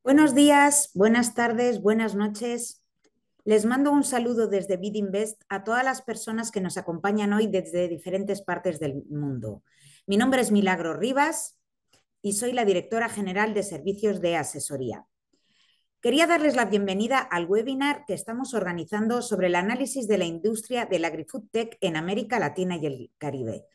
Buenos días, buenas tardes, buenas noches. Les mando un saludo desde Bidinvest a todas las personas que nos acompañan hoy desde diferentes partes del mundo. Mi nombre es Milagro Rivas y soy la directora general de servicios de asesoría. Quería darles la bienvenida al webinar que estamos organizando sobre el análisis de la industria del agri-food tech en América Latina y el Caribe.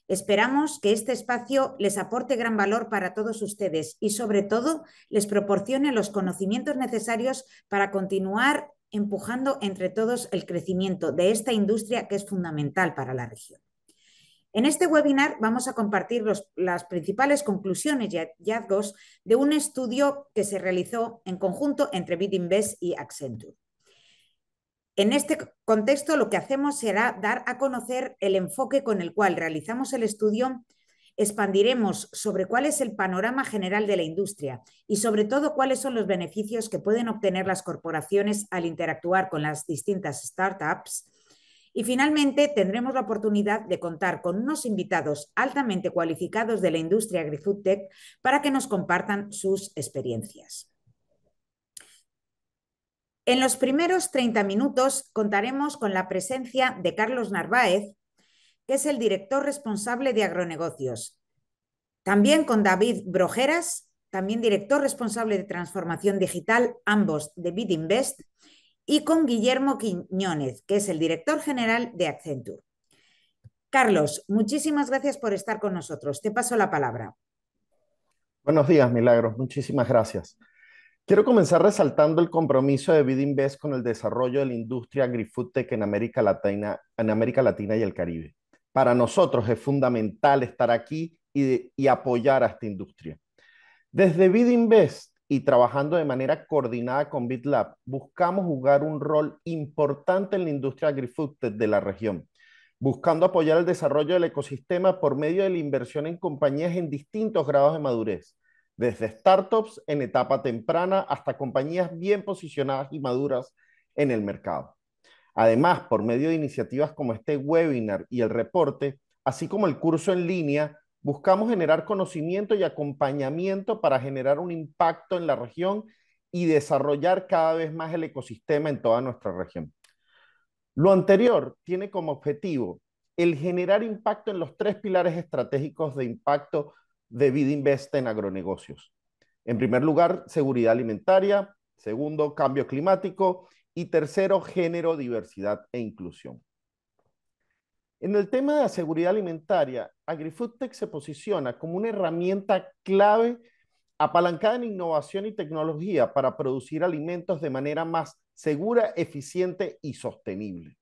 Esperamos que este espacio les aporte gran valor para todos ustedes y, sobre todo, les proporcione los conocimientos necesarios para continuar empujando entre todos el crecimiento de esta industria que es fundamental para la región. En este webinar vamos a compartir las principales conclusiones y hallazgos de un estudio que se realizó en conjunto entre Bidinvest y Accenture. En este contexto, lo que hacemos será dar a conocer el enfoque con el cual realizamos el estudio, expandiremos sobre cuál es el panorama general de la industria y, sobre todo, cuáles son los beneficios que pueden obtener las corporaciones al interactuar con las distintas startups. Y, finalmente, tendremos la oportunidad de contar con unos invitados altamente cualificados de la industria agri-food tech para que nos compartan sus experiencias. En los primeros 30 minutos contaremos con la presencia de Carlos Narváez, que es el director responsable de agronegocios. También con David Brojeras, también director responsable de transformación digital, ambos de Bidinvest, y con Guillermo Quiñónez, que es el director general de Accenture. Carlos, muchísimas gracias por estar con nosotros. Te paso la palabra. Buenos días, Milagros. Muchísimas gracias. Quiero comenzar resaltando el compromiso de Bidinvest con el desarrollo de la industria agri-food tech en América Latina y el Caribe. Para nosotros es fundamental estar aquí y apoyar a esta industria. Desde Bidinvest y trabajando de manera coordinada con BitLab, buscamos jugar un rol importante en la industria agri-food tech de la región, buscando apoyar el desarrollo del ecosistema por medio de la inversión en compañías en distintos grados de madurez, desde startups en etapa temprana hasta compañías bien posicionadas y maduras en el mercado. Además, por medio de iniciativas como este webinar y el reporte, así como el curso en línea, buscamos generar conocimiento y acompañamiento para generar un impacto en la región y desarrollar cada vez más el ecosistema en toda nuestra región. Lo anterior tiene como objetivo el generar impacto en los tres pilares estratégicos de impacto de Bidinvest en agronegocios. En primer lugar, seguridad alimentaria. Segundo, cambio climático. Y tercero, género, diversidad e inclusión. En el tema de la seguridad alimentaria, AgriFoodTech se posiciona como una herramienta clave apalancada en innovación y tecnología para producir alimentos de manera más segura, eficiente y sostenible.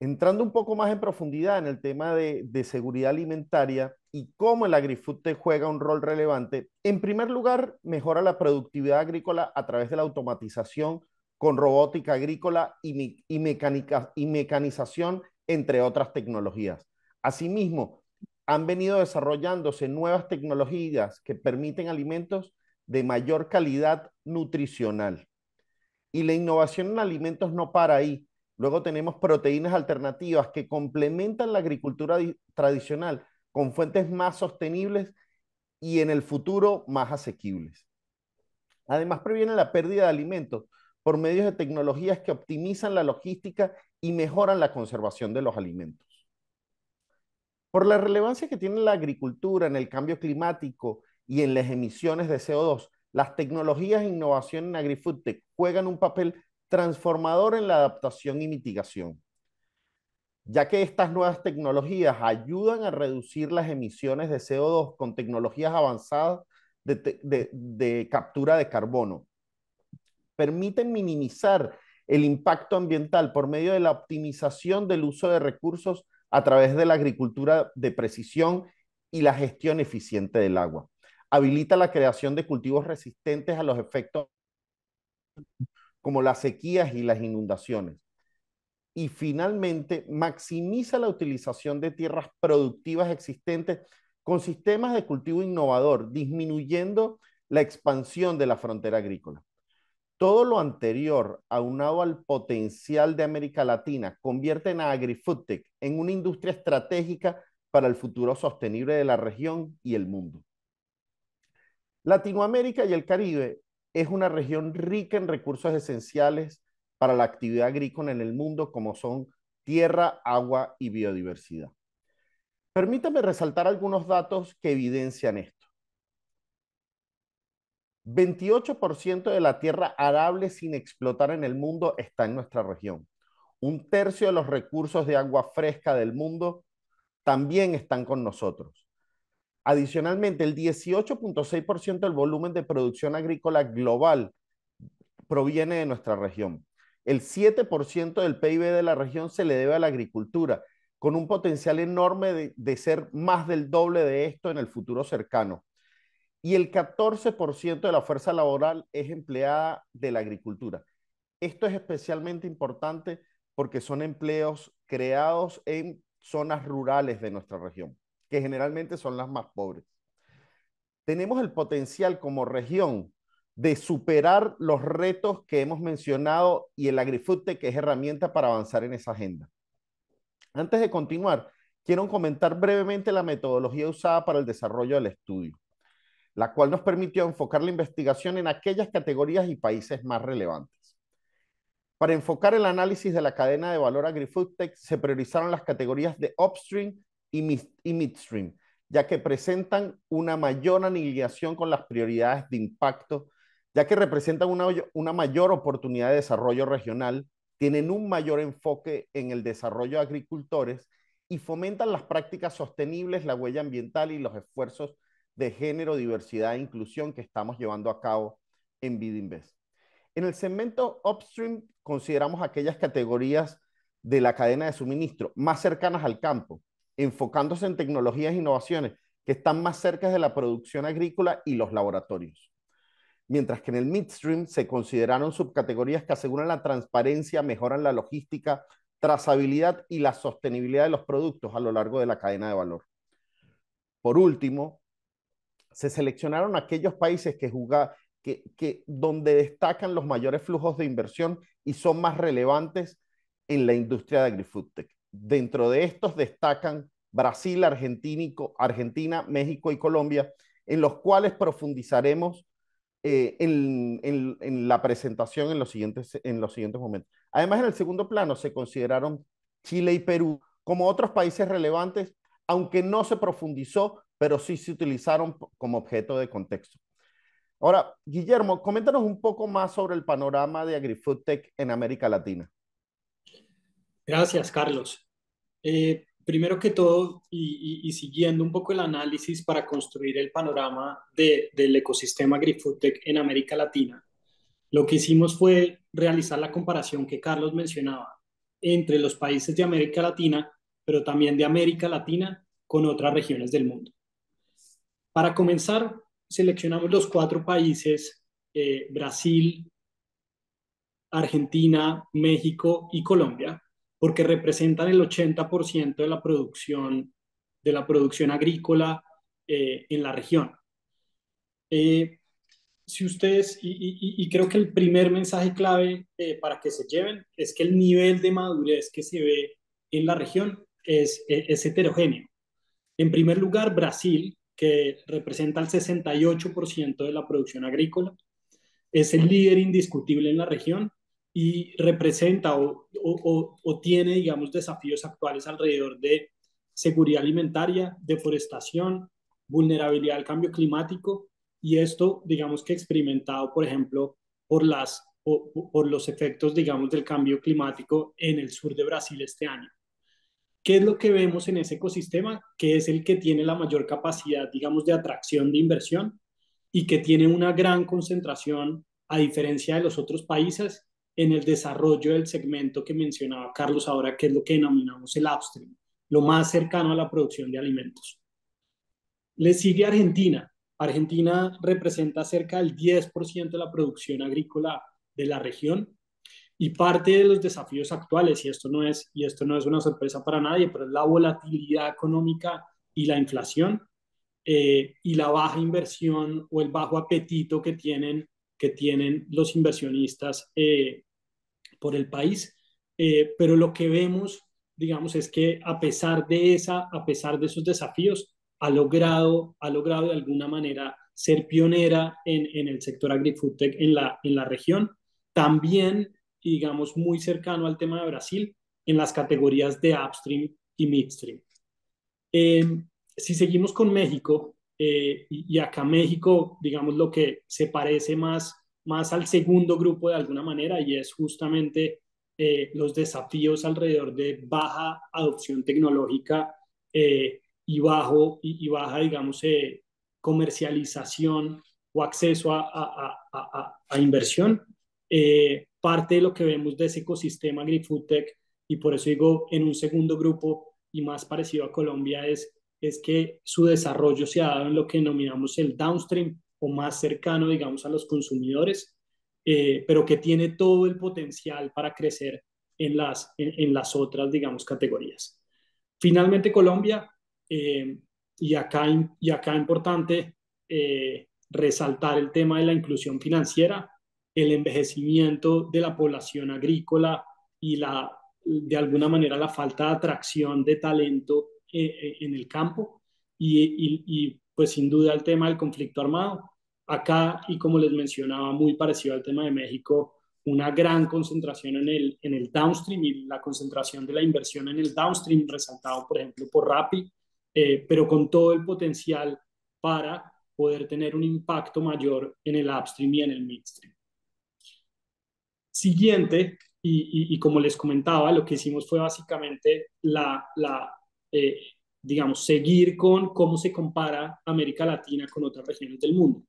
Entrando un poco más en profundidad en el tema de seguridad alimentaria y cómo el AgriFoodTech juega un rol relevante, en primer lugar, mejora la productividad agrícola a través de la automatización con robótica agrícola y mecanización, entre otras tecnologías. Asimismo, han venido desarrollándose nuevas tecnologías que permiten alimentos de mayor calidad nutricional. Y la innovación en alimentos no para ahí. Luego tenemos proteínas alternativas que complementan la agricultura tradicional con fuentes más sostenibles y en el futuro más asequibles. Además, previene la pérdida de alimentos por medio de tecnologías que optimizan la logística y mejoran la conservación de los alimentos. Por la relevancia que tiene la agricultura en el cambio climático y en las emisiones de CO2, las tecnologías e innovación en AgriFoodTech juegan un papel transformador en la adaptación y mitigación, ya que estas nuevas tecnologías ayudan a reducir las emisiones de CO2 con tecnologías avanzadas de captura de carbono. Permiten minimizar el impacto ambiental por medio de la optimización del uso de recursos a través de la agricultura de precisión y la gestión eficiente del agua. Habilita la creación de cultivos resistentes a los efectos como las sequías y las inundaciones. Y finalmente, maximiza la utilización de tierras productivas existentes con sistemas de cultivo innovador, disminuyendo la expansión de la frontera agrícola. Todo lo anterior, aunado al potencial de América Latina, convierte a AgriFoodTech en una industria estratégica para el futuro sostenible de la región y el mundo. Latinoamérica y el Caribe es una región rica en recursos esenciales para la actividad agrícola en el mundo, como son tierra, agua y biodiversidad. Permítame resaltar algunos datos que evidencian esto. 28% de la tierra arable sin explotar en el mundo está en nuestra región. Un tercio de los recursos de agua fresca del mundo también están con nosotros. Adicionalmente, el 18.6% del volumen de producción agrícola global proviene de nuestra región. El 7% del PIB de la región se le debe a la agricultura, con un potencial enorme de ser más del doble de esto en el futuro cercano. Y el 14% de la fuerza laboral es empleada de la agricultura. Esto es especialmente importante porque son empleos creados en zonas rurales de nuestra región, que generalmente son las más pobres. Tenemos el potencial como región de superar los retos que hemos mencionado y el AgriFoodTech es herramienta para avanzar en esa agenda. Antes de continuar, quiero comentar brevemente la metodología usada para el desarrollo del estudio, la cual nos permitió enfocar la investigación en aquellas categorías y países más relevantes. Para enfocar el análisis de la cadena de valor AgriFoodTech, se priorizaron las categorías de upstream y midstream, ya que presentan una mayor alineación con las prioridades de impacto, ya que representan una mayor oportunidad de desarrollo regional, tienen un mayor enfoque en el desarrollo de agricultores y fomentan las prácticas sostenibles, la huella ambiental y los esfuerzos de género, diversidad e inclusión que estamos llevando a cabo en BidInvest. En el segmento upstream consideramos aquellas categorías de la cadena de suministro más cercanas al campo, enfocándose en tecnologías e innovaciones que están más cerca de la producción agrícola y los laboratorios. Mientras que en el midstream se consideraron subcategorías que aseguran la transparencia, mejoran la logística, trazabilidad y la sostenibilidad de los productos a lo largo de la cadena de valor. Por último, se seleccionaron aquellos países donde destacan los mayores flujos de inversión y son más relevantes en la industria de AgriFoodTech. Dentro de estos destacan Brasil, Argentina, México y Colombia, en los cuales profundizaremos en la presentación en los siguientes momentos. Además, en el segundo plano se consideraron Chile y Perú como otros países relevantes, aunque no se profundizó, pero sí se utilizaron como objeto de contexto. Ahora, Guillermo, coméntanos un poco más sobre el panorama de AgriFoodTech en América Latina. Gracias, Carlos. Primero que todo, y siguiendo un poco el análisis para construir el panorama del ecosistema AgriFoodTech en América Latina, lo que hicimos fue realizar la comparación que Carlos mencionaba entre los países de América Latina, pero también de América Latina con otras regiones del mundo. Para comenzar, seleccionamos los 4 países, Brasil, Argentina, México y Colombia, porque representan el 80% de la producción agrícola en la región. Si ustedes, y creo que el primer mensaje clave para que se lleven es que el nivel de madurez que se ve en la región es heterogéneo. En primer lugar, Brasil, que representa el 68% de la producción agrícola, es el líder indiscutible en la región y representa o tiene, digamos, desafíos actuales alrededor de seguridad alimentaria, deforestación, vulnerabilidad al cambio climático, y esto, digamos que experimentado, por ejemplo, por los efectos, digamos, del cambio climático en el sur de Brasil este año. ¿Qué es lo que vemos en ese ecosistema? Que es el que tiene la mayor capacidad, digamos, de atracción de inversión y que tiene una gran concentración, a diferencia de los otros países, en el desarrollo del segmento que mencionaba Carlos ahora, que es lo que denominamos el upstream, lo más cercano a la producción de alimentos. Le sigue Argentina. Argentina representa cerca del 10% de la producción agrícola de la región. Y parte de los desafíos actuales, y esto no es una sorpresa para nadie, pero es la volatilidad económica y la inflación, y la baja inversión o el bajo apetito que tienen los inversionistas por el país. Pero lo que vemos, digamos, es que a pesar de esos desafíos, ha logrado de alguna manera ser pionera en el sector AgriFoodTech en la región. También, digamos, muy cercano al tema de Brasil en las categorías de upstream y midstream. Eh, si seguimos con México, y acá México, digamos, lo que se parece más al segundo grupo de alguna manera, y es justamente los desafíos alrededor de baja adopción tecnológica y baja, digamos, comercialización o acceso a inversión. Parte de lo que vemos de ese ecosistema AgriFoodTech, y por eso digo en un segundo grupo y más parecido a Colombia, es que su desarrollo se ha dado en lo que denominamos el downstream o más cercano, digamos, a los consumidores, pero que tiene todo el potencial para crecer en las otras, digamos, categorías. Finalmente, Colombia, y acá importante resaltar el tema de la inclusión financiera, el envejecimiento de la población agrícola y de alguna manera la falta de atracción de talento en el campo pues sin duda el tema del conflicto armado. Acá, y como les mencionaba, muy parecido al tema de México, una gran concentración en el downstream y la concentración de la inversión en el downstream, resaltado por ejemplo por Rappi, pero con todo el potencial para poder tener un impacto mayor en el upstream y en el midstream. Siguiente, y como les comentaba, lo que hicimos fue básicamente eh, digamos, seguir con cómo se compara América Latina con otras regiones del mundo.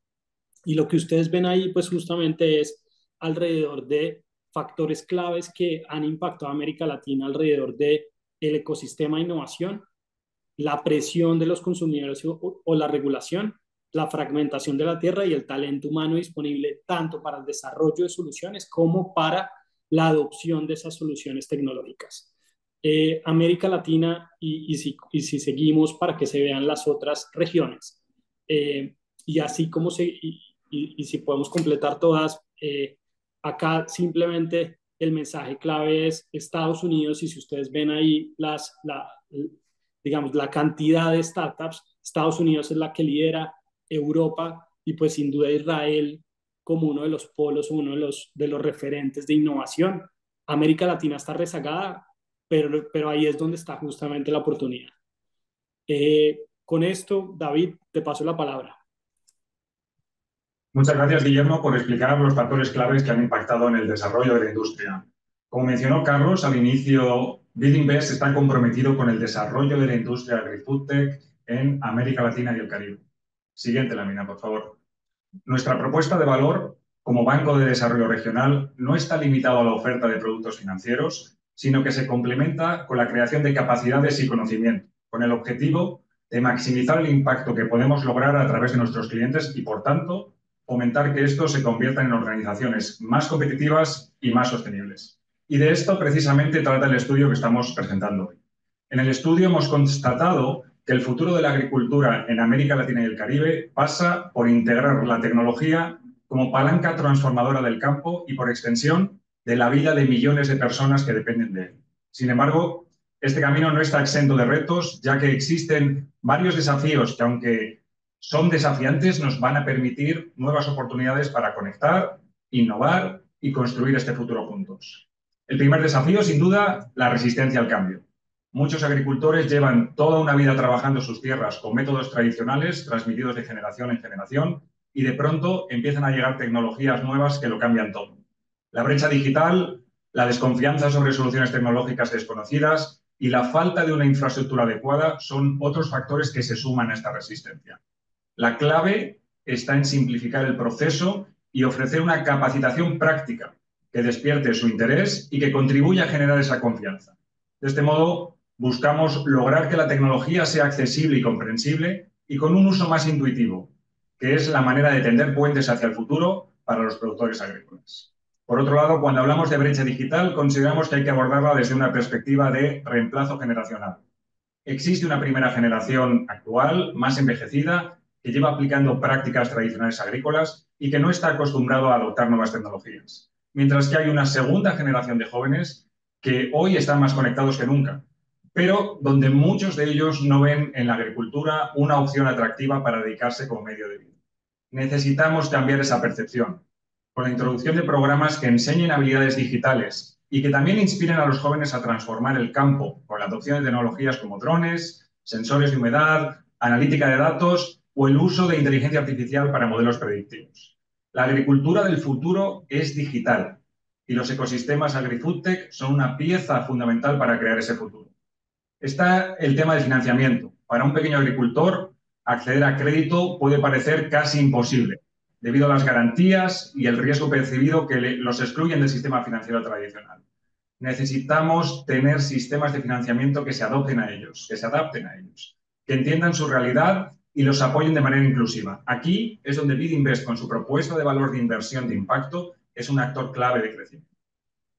Y lo que ustedes ven ahí, pues justamente es alrededor de factores claves que han impactado a América Latina alrededor del ecosistema de innovación, la presión de los consumidores o la regulación, la fragmentación de la tierra y el talento humano disponible tanto para el desarrollo de soluciones como para la adopción de esas soluciones tecnológicas. América Latina, y si seguimos para que se vean las otras regiones, y así como y si podemos completar todas, acá simplemente el mensaje clave es Estados Unidos, y si ustedes ven ahí digamos, la cantidad de startups, Estados Unidos es la que lidera, Europa y pues sin duda Israel como uno de los polos, uno de los referentes de innovación. América Latina está rezagada, pero ahí es donde está justamente la oportunidad. Con esto, David, te paso la palabra. Muchas gracias, Guillermo, por explicar los factores claves que han impactado en el desarrollo de la industria. Como mencionó Carlos al inicio, Bidinvest está comprometido con el desarrollo de la industria AgriFoodTech en América Latina y el Caribe. Siguiente lámina, por favor. Nuestra propuesta de valor como Banco de Desarrollo Regional no está limitado a la oferta de productos financieros, sino que se complementa con la creación de capacidades y conocimiento, con el objetivo de maximizar el impacto que podemos lograr a través de nuestros clientes y, por tanto, fomentar que estos se conviertan en organizaciones más competitivas y más sostenibles. Y de esto precisamente trata el estudio que estamos presentando hoy. En el estudio hemos constatado que el futuro de la agricultura en América Latina y el Caribe pasa por integrar la tecnología como palanca transformadora del campo y, por extensión, de la vida de millones de personas que dependen de él. Sin embargo, este camino no está exento de retos, ya que existen varios desafíos que, aunque son desafiantes, nos van a permitir nuevas oportunidades para conectar, innovar y construir este futuro juntos. El primer desafío, sin duda, la resistencia al cambio. Muchos agricultores llevan toda una vida trabajando sus tierras con métodos tradicionales transmitidos de generación en generación y de pronto empiezan a llegar tecnologías nuevas que lo cambian todo. La brecha digital, la desconfianza sobre soluciones tecnológicas desconocidas y la falta de una infraestructura adecuada son otros factores que se suman a esta resistencia. La clave está en simplificar el proceso y ofrecer una capacitación práctica que despierte su interés y que contribuya a generar esa confianza. De este modo, buscamos lograr que la tecnología sea accesible y comprensible y con un uso más intuitivo, que es la manera de tender puentes hacia el futuro para los productores agrícolas. Por otro lado, cuando hablamos de brecha digital, consideramos que hay que abordarla desde una perspectiva de reemplazo generacional. Existe una primera generación actual, más envejecida, que lleva aplicando prácticas tradicionales agrícolas y que no está acostumbrado a adoptar nuevas tecnologías. Mientras que hay una segunda generación de jóvenes que hoy están más conectados que nunca, pero donde muchos de ellos no ven en la agricultura una opción atractiva para dedicarse como medio de vida. Necesitamos cambiar esa percepción con la introducción de programas que enseñen habilidades digitales y que también inspiren a los jóvenes a transformar el campo con la adopción de tecnologías como drones, sensores de humedad, analítica de datos o el uso de inteligencia artificial para modelos predictivos. La agricultura del futuro es digital y los ecosistemas AgriFoodTech son una pieza fundamental para crear ese futuro. Está el tema del financiamiento. Para un pequeño agricultor, acceder a crédito puede parecer casi imposible, debido a las garantías y el riesgo percibido que los excluyen del sistema financiero tradicional. Necesitamos tener sistemas de financiamiento que se adopten a ellos, que se adapten a ellos, que entiendan su realidad y los apoyen de manera inclusiva. Aquí es donde BidInvest, con su propuesta de valor de inversión de impacto, es un actor clave de crecimiento.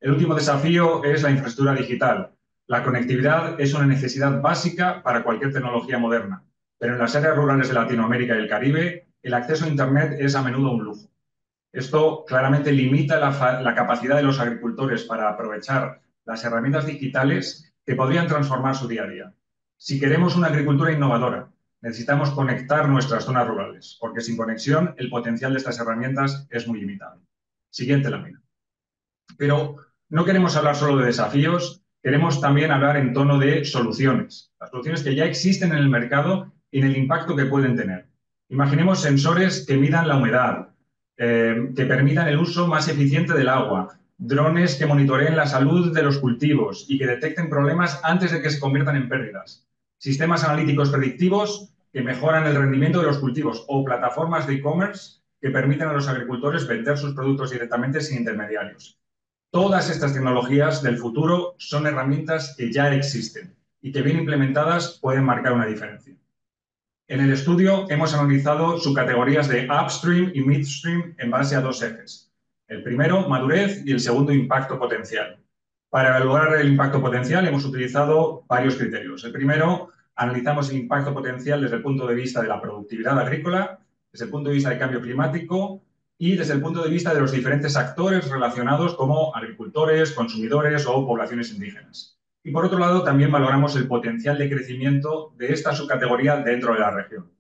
El último desafío es la infraestructura digital. La conectividad es una necesidad básica para cualquier tecnología moderna, pero en las áreas rurales de Latinoamérica y el Caribe, el acceso a Internet es a menudo un lujo. Esto claramente limita la capacidad de los agricultores para aprovechar las herramientas digitales que podrían transformar su día a día. Si queremos una agricultura innovadora, necesitamos conectar nuestras zonas rurales, porque sin conexión el potencial de estas herramientas es muy limitado. Siguiente lámina. Pero no queremos hablar solo de desafíos, queremos también hablar en tono de soluciones. Las soluciones que ya existen en el mercado y en el impacto que pueden tener. Imaginemos sensores que midan la humedad, que permitan el uso más eficiente del agua, drones que monitoreen la salud de los cultivos y que detecten problemas antes de que se conviertan en pérdidas. Sistemas analíticos predictivos que mejoran el rendimiento de los cultivos o plataformas de e-commerce que permiten a los agricultores vender sus productos directamente sin intermediarios. Todas estas tecnologías del futuro son herramientas que ya existen y que bien implementadas pueden marcar una diferencia. En el estudio hemos analizado subcategorías de upstream y midstream en base a dos ejes. El primero, madurez, y el segundo, impacto potencial. Para evaluar el impacto potencial hemos utilizado varios criterios. El primero, analizamos el impacto potencial desde el punto de vista de la productividad agrícola, desde el punto de vista del cambio climático y desde el punto de vista de los diferentes actores relacionados como agricultores, consumidores o poblaciones indígenas. Y por otro lado, también valoramos el potencial de crecimiento de esta subcategoría dentro de la región.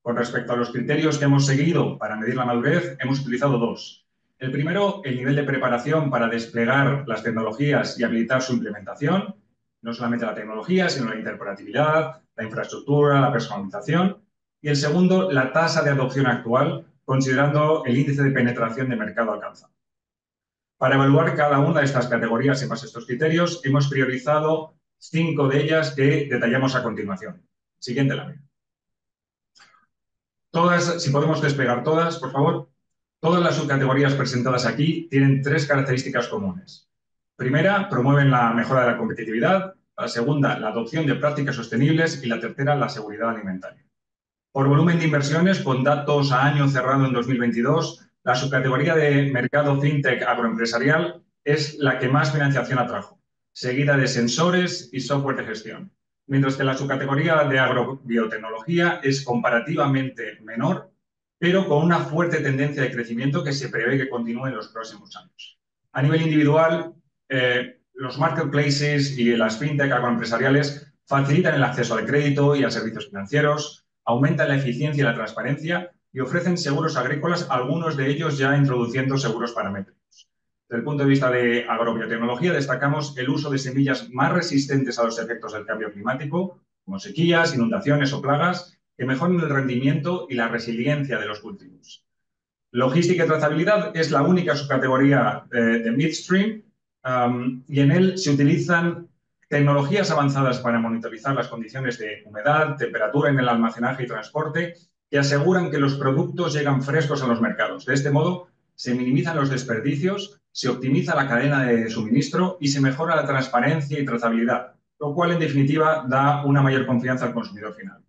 Con respecto a los criterios que hemos seguido para medir la madurez, hemos utilizado dos. El primero, el nivel de preparación para desplegar las tecnologías y habilitar su implementación. No solamente la tecnología, sino la interoperabilidad, la infraestructura, la personalización. Y el segundo, la tasa de adopción actual, considerando el índice de penetración de mercado alcanzado. Para evaluar cada una de estas categorías en base a estos criterios, hemos priorizado 5 de ellas que detallamos a continuación. Siguiente lámina. Todas, si podemos desplegar todas, por favor. Todas las subcategorías presentadas aquí tienen 3 características comunes. Primera, promueven la mejora de la competitividad. La segunda, la adopción de prácticas sostenibles. Y la tercera, la seguridad alimentaria. Por volumen de inversiones, con datos a año cerrado en 2022, la subcategoría de mercado fintech agroempresarial es la que más financiación atrajo, seguida de sensores y software de gestión, mientras que la subcategoría de agrobiotecnología es comparativamente menor, pero con una fuerte tendencia de crecimiento que se prevé que continúe en los próximos años. A nivel individual, los marketplaces y las fintech agroempresariales facilitan el acceso al crédito y a servicios financieros, aumentan la eficiencia y la transparencia y ofrecen seguros agrícolas, algunos de ellos ya introduciendo seguros paramétricos. Desde el punto de vista de agrobiotecnología, destacamos el uso de semillas más resistentes a los efectos del cambio climático, como sequías, inundaciones o plagas, que mejoran el rendimiento y la resiliencia de los cultivos. Logística y trazabilidad es la única subcategoría de midstream y en él se utilizan tecnologías avanzadas para monitorizar las condiciones de humedad, temperatura en el almacenaje y transporte que aseguran que los productos llegan frescos a los mercados. De este modo, se minimizan los desperdicios, se optimiza la cadena de suministro y se mejora la transparencia y trazabilidad, lo cual, en definitiva, da una mayor confianza al consumidor final.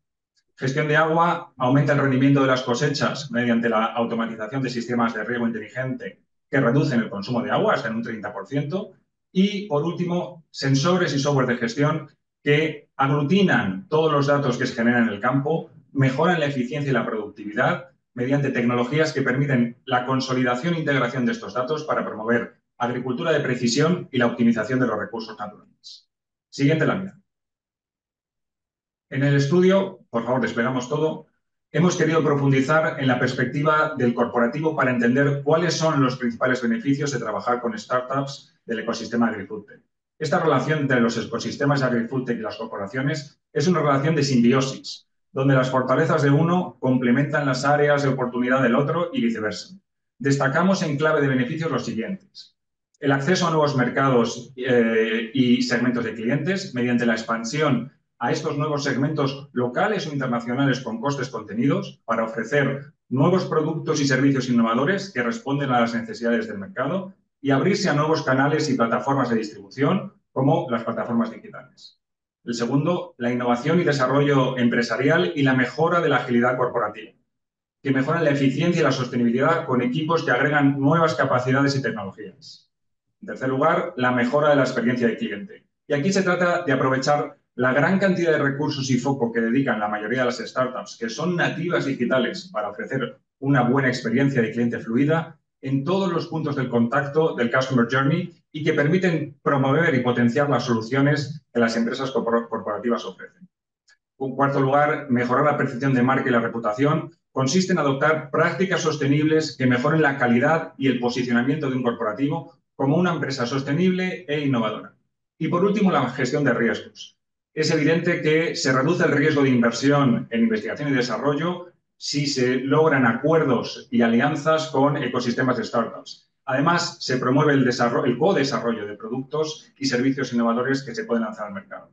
Gestión de agua aumenta el rendimiento de las cosechas mediante la automatización de sistemas de riego inteligente que reducen el consumo de agua hasta en un 30%. Y, por último, sensores y software de gestión que aglutinan todos los datos que se generan en el campo, mejoran la eficiencia y la productividad mediante tecnologías que permiten la consolidación e integración de estos datos para promover agricultura de precisión y la optimización de los recursos naturales. Siguiente lámina. En el estudio, por favor, desplegamos todo, hemos querido profundizar en la perspectiva del corporativo para entender cuáles son los principales beneficios de trabajar con startups del ecosistema AgriFoodTech. Esta relación entre los ecosistemas de AgriFoodTech y las corporaciones es una relación de simbiosis, donde las fortalezas de uno complementan las áreas de oportunidad del otro y viceversa. Destacamos en clave de beneficios los siguientes: el acceso a nuevos mercados y segmentos de clientes mediante la expansión a estos nuevos segmentos locales o internacionales con costes contenidos para ofrecer nuevos productos y servicios innovadores que responden a las necesidades del mercado y abrirse a nuevos canales y plataformas de distribución como las plataformas digitales. El segundo, la innovación y desarrollo empresarial y la mejora de la agilidad corporativa, que mejoran la eficiencia y la sostenibilidad con equipos que agregan nuevas capacidades y tecnologías. En tercer lugar, la mejora de la experiencia de cliente. Y aquí se trata de aprovechar la gran cantidad de recursos y foco que dedican la mayoría de las startups, que son nativas digitales, para ofrecer una buena experiencia de cliente fluida en todos los puntos del contacto del Customer Journey y que permiten promover y potenciar las soluciones que las empresas corporativas ofrecen. En cuarto lugar, mejorar la percepción de marca y la reputación consiste en adoptar prácticas sostenibles que mejoren la calidad y el posicionamiento de un corporativo como una empresa sostenible e innovadora. Y por último, la gestión de riesgos. Es evidente que se reduce el riesgo de inversión en investigación y desarrollo si se logran acuerdos y alianzas con ecosistemas de startups. Además, se promueve el co-desarrollo de productos y servicios innovadores que se pueden lanzar al mercado.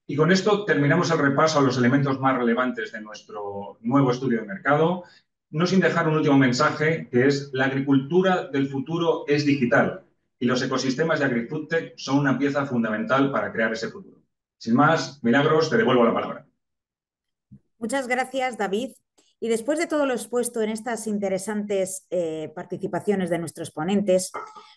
Y con esto terminamos el repaso a los elementos más relevantes de nuestro nuevo estudio de mercado, no sin dejar un último mensaje, que es: la agricultura del futuro es digital y los ecosistemas de AgriFoodTech son una pieza fundamental para crear ese futuro. Sin más, Milagros, te devuelvo la palabra. Muchas gracias, David. Y después de todo lo expuesto en estas interesantes participaciones de nuestros ponentes,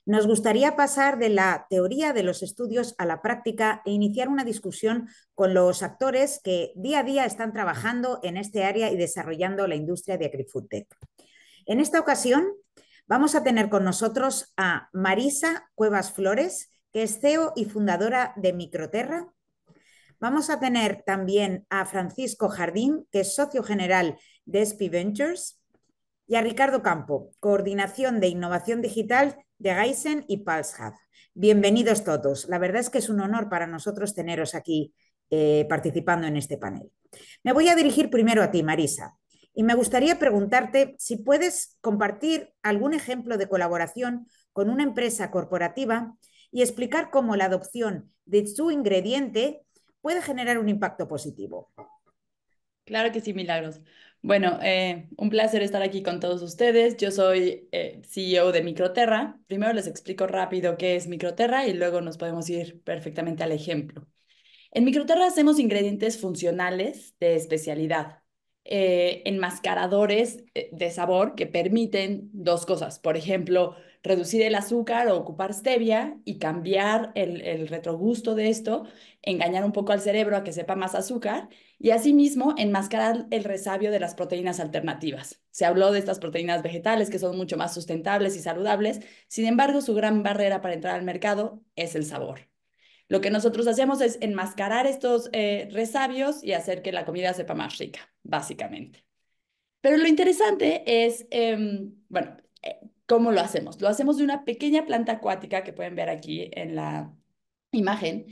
nos gustaría pasar de la teoría de los estudios a la práctica e iniciar una discusión con los actores que día a día están trabajando en este área y desarrollando la industria de AgriFoodTech. En esta ocasión vamos a tener con nosotros a Marisa Cuevas Flores, que es CEO y fundadora de Microterra. Vamos a tener también a Francisco Jardín, que es socio general de SP Ventures, y a Ricardo Campo, coordinación de innovación digital de Geisen y PulseHub. Bienvenidos todos. La verdad es que es un honor para nosotros teneros aquí participando en este panel. Me voy a dirigir primero a ti, Marisa, y me gustaría preguntarte si puedes compartir algún ejemplo de colaboración con una empresa corporativa y explicar cómo la adopción de su ingrediente puede generar un impacto positivo. Claro que sí, Milagros. Bueno, un placer estar aquí con todos ustedes. Yo soy CEO de Microterra. Primero les explico rápido qué es Microterra y luego nos podemos ir perfectamente al ejemplo. En Microterra hacemos ingredientes funcionales de especialidad, enmascaradores de sabor que permiten dos cosas. Por ejemplo, reducir el azúcar o ocupar stevia y cambiar el retrogusto de esto, engañar un poco al cerebro a que sepa más azúcar y asimismo enmascarar el resabio de las proteínas alternativas. Se habló de estas proteínas vegetales que son mucho más sustentables y saludables, sin embargo, su gran barrera para entrar al mercado es el sabor. Lo que nosotros hacemos es enmascarar estos resabios y hacer que la comida sepa más rica, básicamente. Pero lo interesante es, bueno, ¿cómo lo hacemos? Lo hacemos de una pequeña planta acuática que pueden ver aquí en la imagen,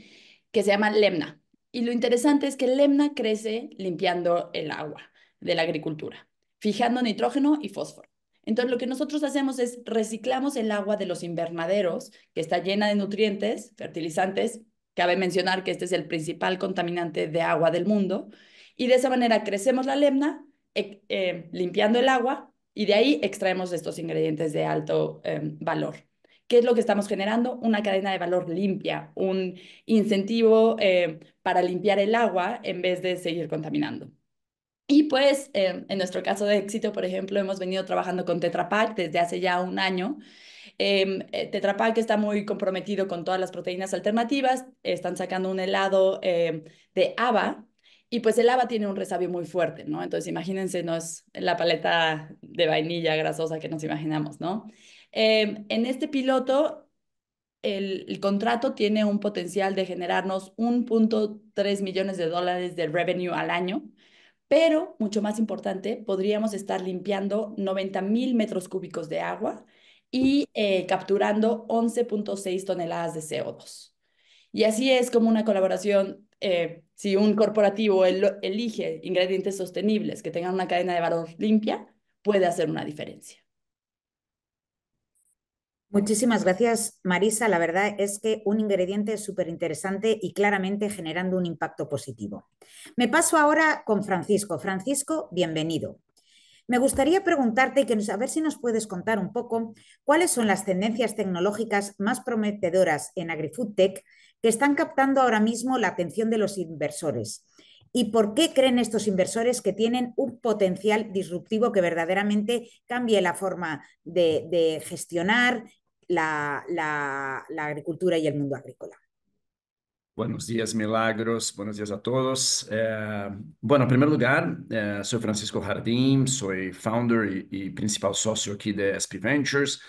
que se llama lemna. Y lo interesante es que el lemna crece limpiando el agua de la agricultura, fijando nitrógeno y fósforo. Entonces, lo que nosotros hacemos es reciclamos el agua de los invernaderos, que está llena de nutrientes, fertilizantes. Cabe mencionar que este es el principal contaminante de agua del mundo. Y de esa manera crecemos la lemna, limpiando el agua, y de ahí extraemos estos ingredientes de alto valor. ¿Qué es lo que estamos generando? Una cadena de valor limpia, un incentivo para limpiar el agua en vez de seguir contaminando. Y pues, en nuestro caso de éxito, por ejemplo, hemos venido trabajando con Tetra Pak desde hace ya un año. Tetra Pak está muy comprometido con todas las proteínas alternativas. Están sacando un helado de haba. Y pues el haba tiene un resabio muy fuerte, ¿no? Entonces, imagínense, no es la paleta de vainilla grasosa que nos imaginamos, ¿no? En este piloto, el contrato tiene un potencial de generarnos $1.3 millones de revenue al año, Pero, mucho más importante, podríamos estar limpiando 90.000 metros cúbicos de agua y capturando 11.6 toneladas de CO2. Y así es como una colaboración, si un corporativo elige ingredientes sostenibles que tengan una cadena de valor limpia, puede hacer una diferencia. Muchísimas gracias, Marisa. La verdad es que un ingrediente súper interesante y claramente generando un impacto positivo. Me paso ahora con Francisco. Francisco, bienvenido. Me gustaría preguntarte y a ver si nos puedes contar un poco cuáles son las tendencias tecnológicas más prometedoras en AgriFood Tech que están captando ahora mismo la atención de los inversores. ¿Y por qué creen estos inversores que tienen un potencial disruptivo que verdaderamente cambie la forma de gestionar la agricultura y el mundo agrícola? Buenos días, Milagros. Buenos días a todos. Bueno, en primer lugar, soy Francisco Jardín, soy founder y principal socio aquí de SP Ventures.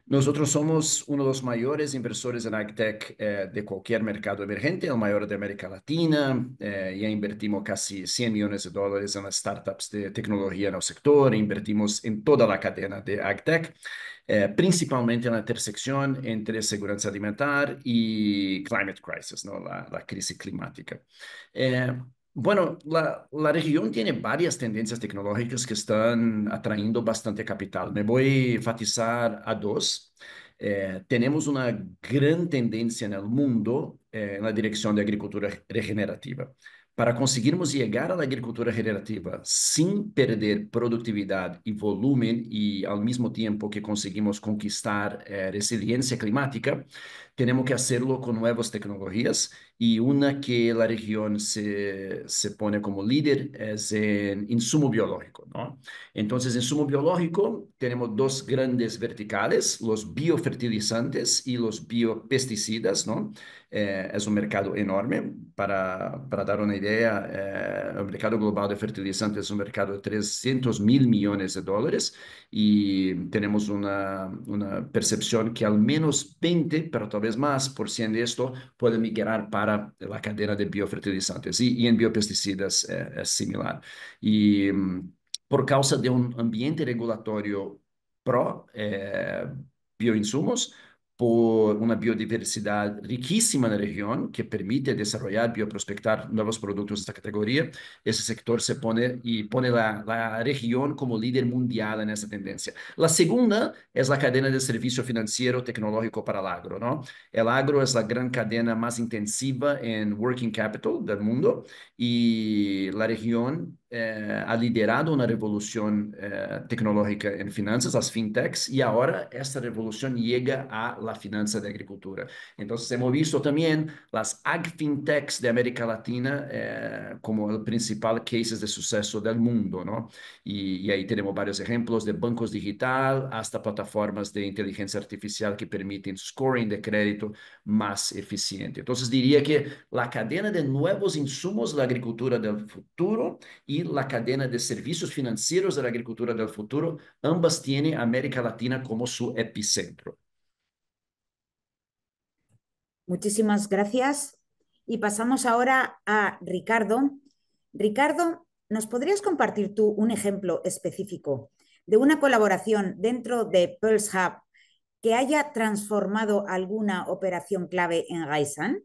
Nosotros somos uno de los mayores inversores en AgTech de cualquier mercado emergente, el mayor de América Latina. Ya invertimos casi $100 millones en las startups de tecnología en el sector. Invertimos en toda la cadena de AgTech. Principalmente en la intersección entre seguridad alimentar y climate crisis, ¿no? La crisis climática. Bueno, la región tiene varias tendencias tecnológicas que están atrayendo bastante capital. Me voy a enfatizar a dos. Tenemos una gran tendencia en el mundo en la dirección de agricultura regenerativa. Para conseguirmos llegar a la agricultura regenerativa sin perder productividad y volumen y al mismo tiempo que conseguimos conquistar resiliencia climática, tenemos que hacerlo con nuevas tecnologías y una que la región se pone como líder es en insumo biológico, ¿no? Entonces, en insumo biológico tenemos dos grandes verticales, los biofertilizantes y los biopesticidas, ¿no? Es un mercado enorme. Para dar una idea, el mercado global de fertilizantes es un mercado de 300.000 millones de dólares y tenemos una percepción que al menos 20, pero tal vez más, por cien de esto puede migrar para la cadena de biofertilizantes y en biopesticidas es similar. Y por causa de un ambiente regulatorio pro bioinsumos, por una biodiversidad riquísima en la región que permite desarrollar, bioprospectar nuevos productos de esta categoría, ese sector se pone y pone la región como líder mundial en esa tendencia. La segunda es la cadena de servicio financiero tecnológico para el agro, ¿no? El agro es la gran cadena más intensiva en working capital del mundo y la región ha liderado una revolución tecnológica en finanzas, las fintechs, y ahora esta revolución llega a la finanza de agricultura. Entonces hemos visto también las agfintechs de América Latina como el principal cases de suceso del mundo, ¿no? Y ahí tenemos varios ejemplos de bancos digital hasta plataformas de inteligencia artificial que permiten scoring de crédito más eficiente. Entonces diría que la cadena de nuevos insumos de la agricultura del futuro y la cadena de servicios financieros de la agricultura del futuro, ambas tienen América Latina como su epicentro. Muchísimas gracias. Y pasamos ahora a Ricardo. Ricardo, ¿nos podrías compartir tú un ejemplo específico de una colaboración dentro de Pulse Hub que haya transformado alguna operación clave en Gaisan?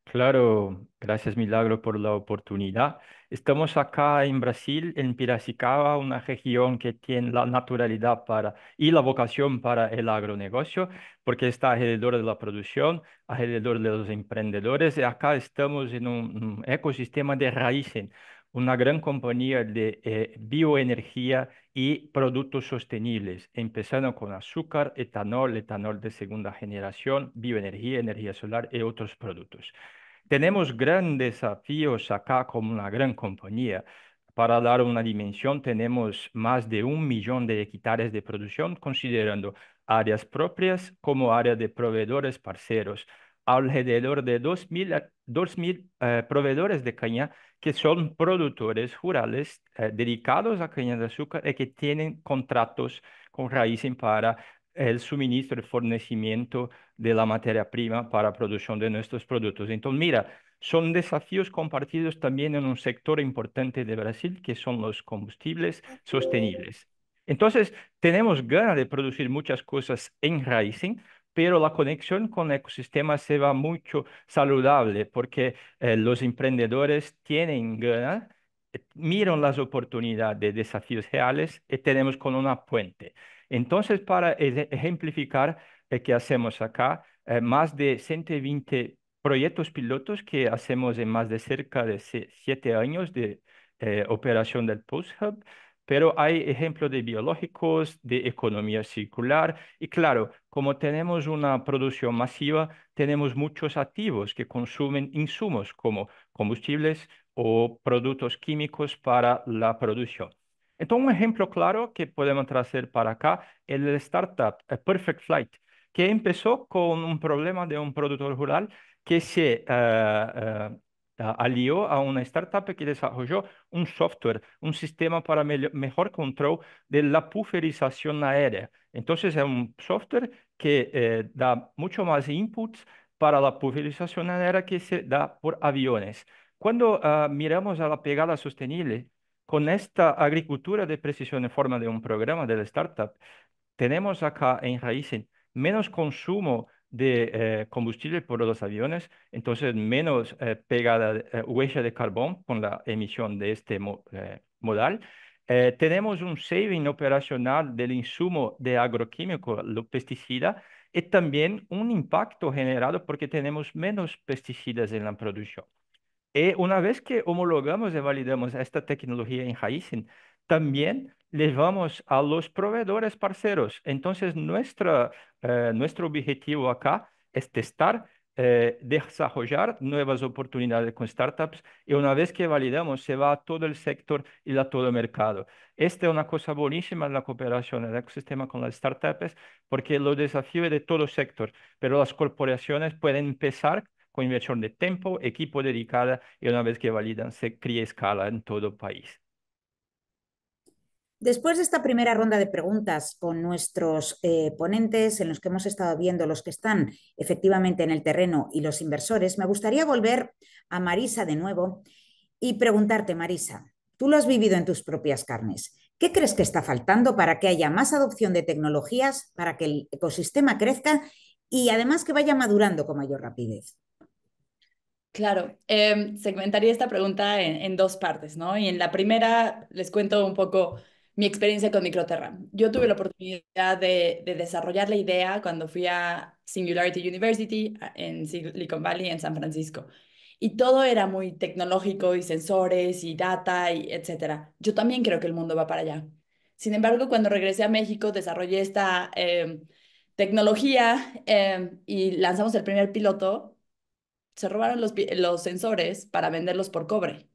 Claro, gracias Milagro por la oportunidad. Estamos acá en Brasil, en Piracicaba, una región que tiene la naturalidad y la vocación para el agronegocio, porque está alrededor de la producción, alrededor de los emprendedores. Y acá estamos en un ecosistema de Raízen, una gran compañía de bioenergía y productos sostenibles, empezando con azúcar, etanol de segunda generación, bioenergía, energía solar y otros productos. Tenemos grandes desafíos acá como una gran compañía. Para dar una dimensión, tenemos más de 1 millón de hectáreas de producción, considerando áreas propias como áreas de proveedores parceros. Alrededor de 2.000 proveedores de caña que son productores rurales dedicados a caña de azúcar y que tienen contratos con Raízen para el suministro y fornecimiento de la materia prima para producción de nuestros productos. Entonces, mira, son desafíos compartidos también en un sector importante de Brasil, que son los combustibles sostenibles. Entonces, tenemos ganas de producir muchas cosas en Raizen, pero la conexión con el ecosistema se va mucho saludable porque los emprendedores tienen ganas, miran las oportunidades de desafíos reales y tenemos con una puente. Entonces, para ejemplificar qué hacemos acá, más de 120 proyectos pilotos que hacemos en más de cerca de 7 años de operación del Pulse Hub, pero hay ejemplos de biológicos, de economía circular y claro, como tenemos una producción masiva, tenemos muchos activos que consumen insumos como combustibles o productos químicos para la producción. Entonces, un ejemplo claro que podemos traer para acá es el startup Perfect Flight, que empezó con un problema de un productor rural que se alió a una startup que desarrolló un software, un sistema para mejor control de la pulverización aérea. Entonces, es un software que da mucho más inputs para la pulverización aérea que se da por aviones. Cuando miramos a la pegada sostenible, con esta agricultura de precisión en forma de un programa de la startup, tenemos acá en Raizen menos consumo de combustible por los aviones, entonces menos pegada, huella de carbón con la emisión de este modal. Tenemos un saving operacional del insumo de agroquímico, los pesticidas, y también un impacto generado porque tenemos menos pesticidas en la producción. Y una vez que homologamos y validamos esta tecnología en Raizen, también les vamos a los proveedores parceros. Entonces, nuestro objetivo acá es testar, desarrollar nuevas oportunidades con startups y una vez que validamos, se va a todo el sector y a todo el mercado. Esta es una cosa buenísima en la cooperación, el ecosistema con las startups, porque los desafíos de todo sector, pero las corporaciones pueden empezar con inversión de tiempo, equipo dedicada y una vez que validan, se cría escala en todo el país. Después de esta primera ronda de preguntas con nuestros ponentes, en los que hemos estado viendo los que están efectivamente en el terreno y los inversores, me gustaría volver a Marisa de nuevo y preguntarte, Marisa, tú lo has vivido en tus propias carnes. ¿Qué crees que está faltando para que haya más adopción de tecnologías, para que el ecosistema crezca y además que vaya madurando con mayor rapidez? Claro, segmentaría esta pregunta en dos partes, ¿no? Y en la primera les cuento un poco mi experiencia con Microterra. Yo tuve la oportunidad de desarrollar la idea cuando fui a Singularity University en Silicon Valley, en San Francisco. Y todo era muy tecnológico y sensores y data y etcétera. Yo también creo que el mundo va para allá. Sin embargo, cuando regresé a México, desarrollé esta tecnología y lanzamos el primer piloto. Se robaron los sensores para venderlos por cobre.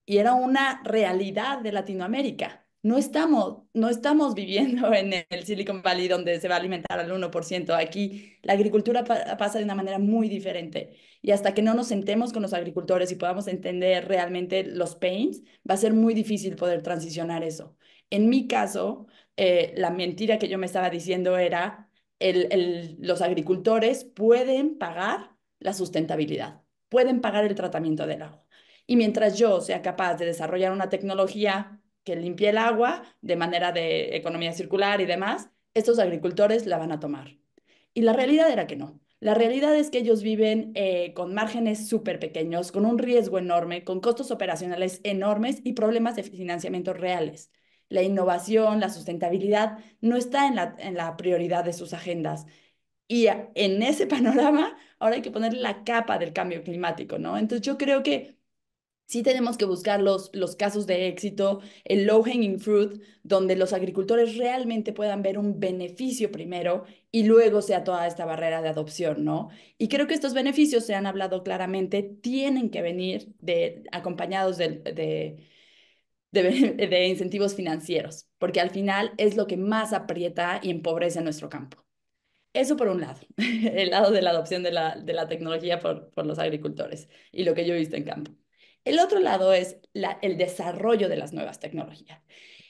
Y era una realidad de Latinoamérica. No estamos viviendo en el Silicon Valley donde se va a alimentar al 1%. Aquí la agricultura pasa de una manera muy diferente. Y hasta que no nos sentemos con los agricultores y podamos entender realmente los pains, va a ser muy difícil poder transicionar eso. En mi caso, la mentira que yo me estaba diciendo era, los agricultores pueden pagar la sustentabilidad, pueden pagar el tratamiento del agua. Y mientras yo sea capaz de desarrollar una tecnología que limpie el agua de manera de economía circular y demás, estos agricultores la van a tomar. Y la realidad era que no. La realidad es que ellos viven con márgenes súper pequeños, con un riesgo enorme, con costos operacionales enormes y problemas de financiamiento reales. La innovación, la sustentabilidad no está en la prioridad de sus agendas. Y en ese panorama, ahora hay que ponerle la capa del cambio climático, ¿no? Entonces yo creo que sí tenemos que buscar los casos de éxito, el low hanging fruit, donde los agricultores realmente puedan ver un beneficio primero y luego sea toda esta barrera de adopción, ¿no? Y creo que estos beneficios, se han hablado claramente, tienen que venir acompañados de incentivos financieros, porque al final es lo que más aprieta y empobrece nuestro campo. Eso por un lado, el lado de la adopción de la tecnología por los agricultores y lo que yo he visto en campo. El otro lado es el desarrollo de las nuevas tecnologías.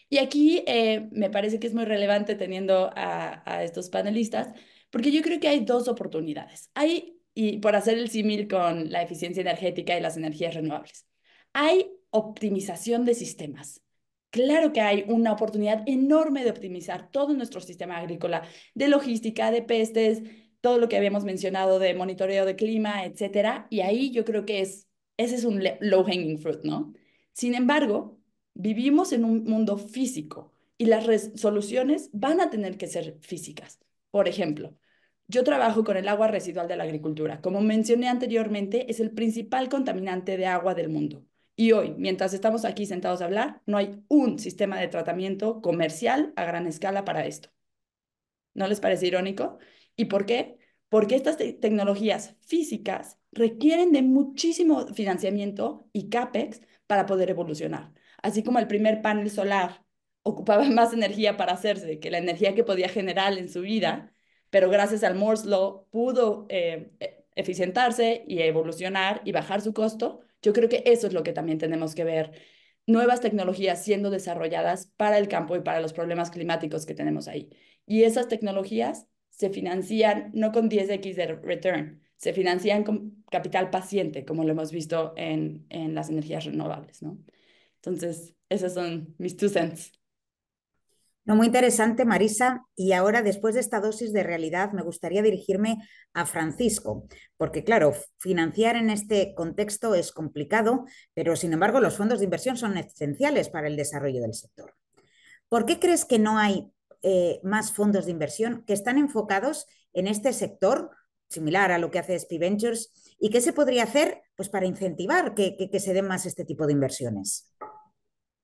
Y aquí me parece que es muy relevante teniendo a estos panelistas, porque yo creo que hay dos oportunidades. Hay y por hacer el símil con la eficiencia energética y las energías renovables. Hay optimización de sistemas. Claro que hay una oportunidad enorme de optimizar todo nuestro sistema agrícola, de logística, de pestes, todo lo que habíamos mencionado de monitoreo de clima, etcétera. Y ahí yo creo que ese es un low hanging fruit, ¿no? Sin embargo, vivimos en un mundo físico y las soluciones van a tener que ser físicas. Por ejemplo, yo trabajo con el agua residual de la agricultura. Como mencioné anteriormente, es el principal contaminante de agua del mundo. Y hoy, mientras estamos aquí sentados a hablar, no hay un sistema de tratamiento comercial a gran escala para esto. ¿No les parece irónico? ¿Y por qué? Porque estas tecnologías físicas requieren de muchísimo financiamiento y CAPEX para poder evolucionar. Así como el primer panel solar ocupaba más energía para hacerse que la energía que podía generar en su vida, pero gracias al Moore's Law pudo eficientarse y evolucionar y bajar su costo. Yo creo que eso es lo que también tenemos que ver. Nuevas tecnologías siendo desarrolladas para el campo y para los problemas climáticos que tenemos ahí. Y esas tecnologías se financian no con 10x de return, se financian con capital paciente, como lo hemos visto en las energías renovables, ¿no? Entonces, esos son mis 2 cents. No, muy interesante, Marisa. Y ahora, después de esta dosis de realidad, me gustaría dirigirme a Francisco, porque claro, financiar en este contexto es complicado, pero sin embargo los fondos de inversión son esenciales para el desarrollo del sector. ¿Por qué crees que no hay más fondos de inversión que están enfocados en este sector, similar a lo que hace SP Ventures? ¿Y qué se podría hacer pues, para incentivar que se den más este tipo de inversiones?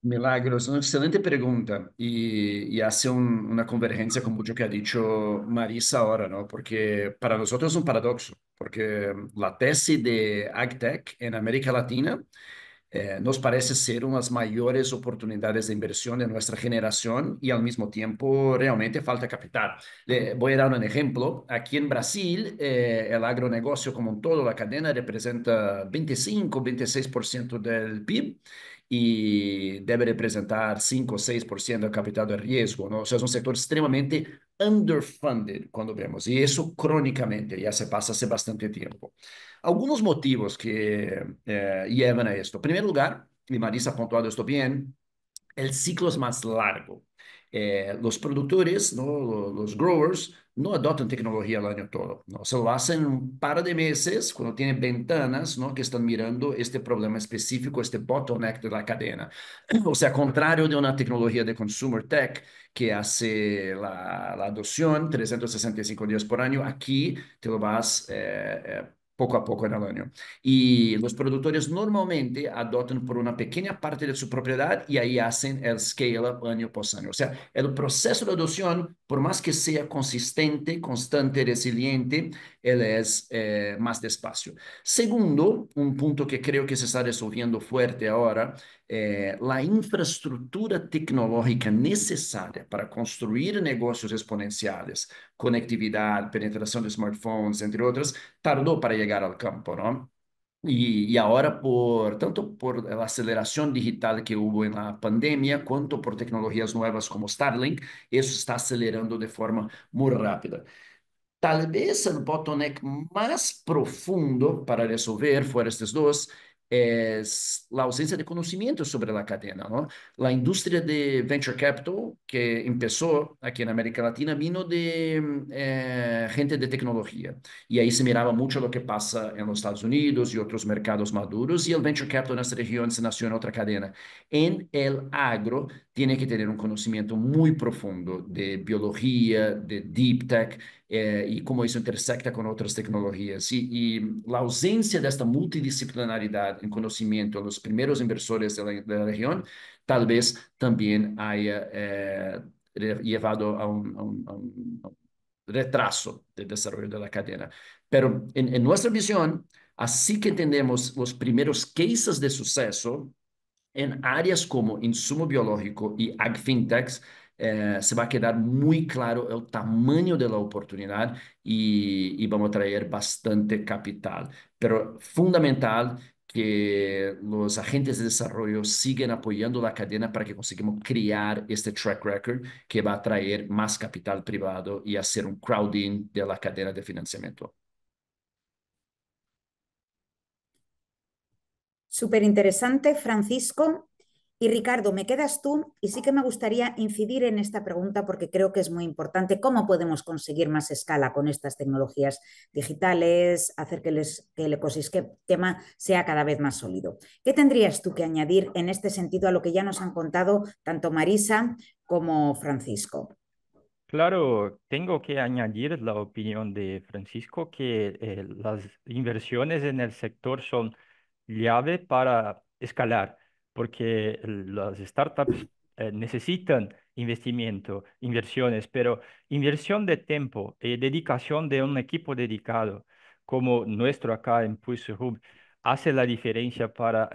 Milagros, una excelente pregunta y hace una convergencia con mucho que ha dicho Marisa ahora, ¿no? Porque para nosotros es un paradoxo, porque la tesis de AgTech en América Latina nos parece ser unas mayores oportunidades de inversión de nuestra generación y al mismo tiempo realmente falta capital. Voy a dar un ejemplo. Aquí en Brasil, el agronegocio como un todo, la cadena representa 25-26% del PIB y debe representar 5 o 6% del capital de riesgo, ¿no? O sea, es un sector extremadamente underfunded cuando vemos, y eso crónicamente ya se pasa hace bastante tiempo. Algunos motivos que llevan a esto. En primer lugar, y Marisa ha puntuado esto bien, el ciclo es más largo. Los productores, ¿no? Los growers, no adoptan tecnología el año todo, ¿no? Se lo hacen un par de meses cuando tienen ventanas, ¿no? Que están mirando este problema específico, este bottleneck de la cadena. O sea, contrario de una tecnología de consumer tech que hace la adopción 365 días por año, aquí te lo vas poco a poco en el año. Y los productores normalmente adoptan por una pequeña parte de su propiedad y ahí hacen el scale-up año por año. O sea, el proceso de adopción, por más que sea consistente, constante, resiliente, él es más despacio. Segundo, un punto que creo que se está resolviendo fuerte ahora, la infraestructura tecnológica necesaria para construir negocios exponenciales, conectividad, penetración de smartphones, entre otros, tardó para llegar al campo, ¿no? Y ahora, tanto por la aceleración digital que hubo en la pandemia, cuanto por tecnologías nuevas como Starlink, eso está acelerando de forma muy rápida. Tal vez el bottleneck más profundo para resolver fuera estos dos es la ausencia de conocimiento sobre la cadena, ¿no? La industria de venture capital que empezó aquí en América Latina vino de gente de tecnología y ahí se miraba mucho lo que pasa en los Estados Unidos y otros mercados maduros y el venture capital en esta región se nació en otra cadena. En el agro tiene que tener un conocimiento muy profundo de biología, de deep tech, y cómo eso intersecta con otras tecnologías. Y la ausencia de esta multidisciplinaridad en conocimiento de los primeros inversores de la región tal vez también haya llevado a un retraso del desarrollo de la cadena. Pero en nuestra visión, así que tenemos los primeros cases de suceso en áreas como insumo biológico y agfintechs, se va a quedar muy claro el tamaño de la oportunidad y vamos a traer bastante capital. Pero fundamental que los agentes de desarrollo sigan apoyando la cadena para que consigamos crear este track record que va a traer más capital privado y hacer un crowding de la cadena de financiamiento. Súper interesante, Francisco. Y Ricardo, me quedas tú y sí que me gustaría incidir en esta pregunta porque creo que es muy importante. ¿Cómo podemos conseguir más escala con estas tecnologías digitales, hacer que el ecosistema sea cada vez más sólido? ¿Qué tendrías tú que añadir en este sentido a lo que ya nos han contado tanto Marisa como Francisco? Claro, tengo que añadir la opinión de Francisco que las inversiones en el sector son llave para escalar, porque las startups necesitan investimiento, inversiones, pero inversión de tiempo y dedicación de un equipo dedicado, como nuestro acá en Pulse Hub, hace la diferencia para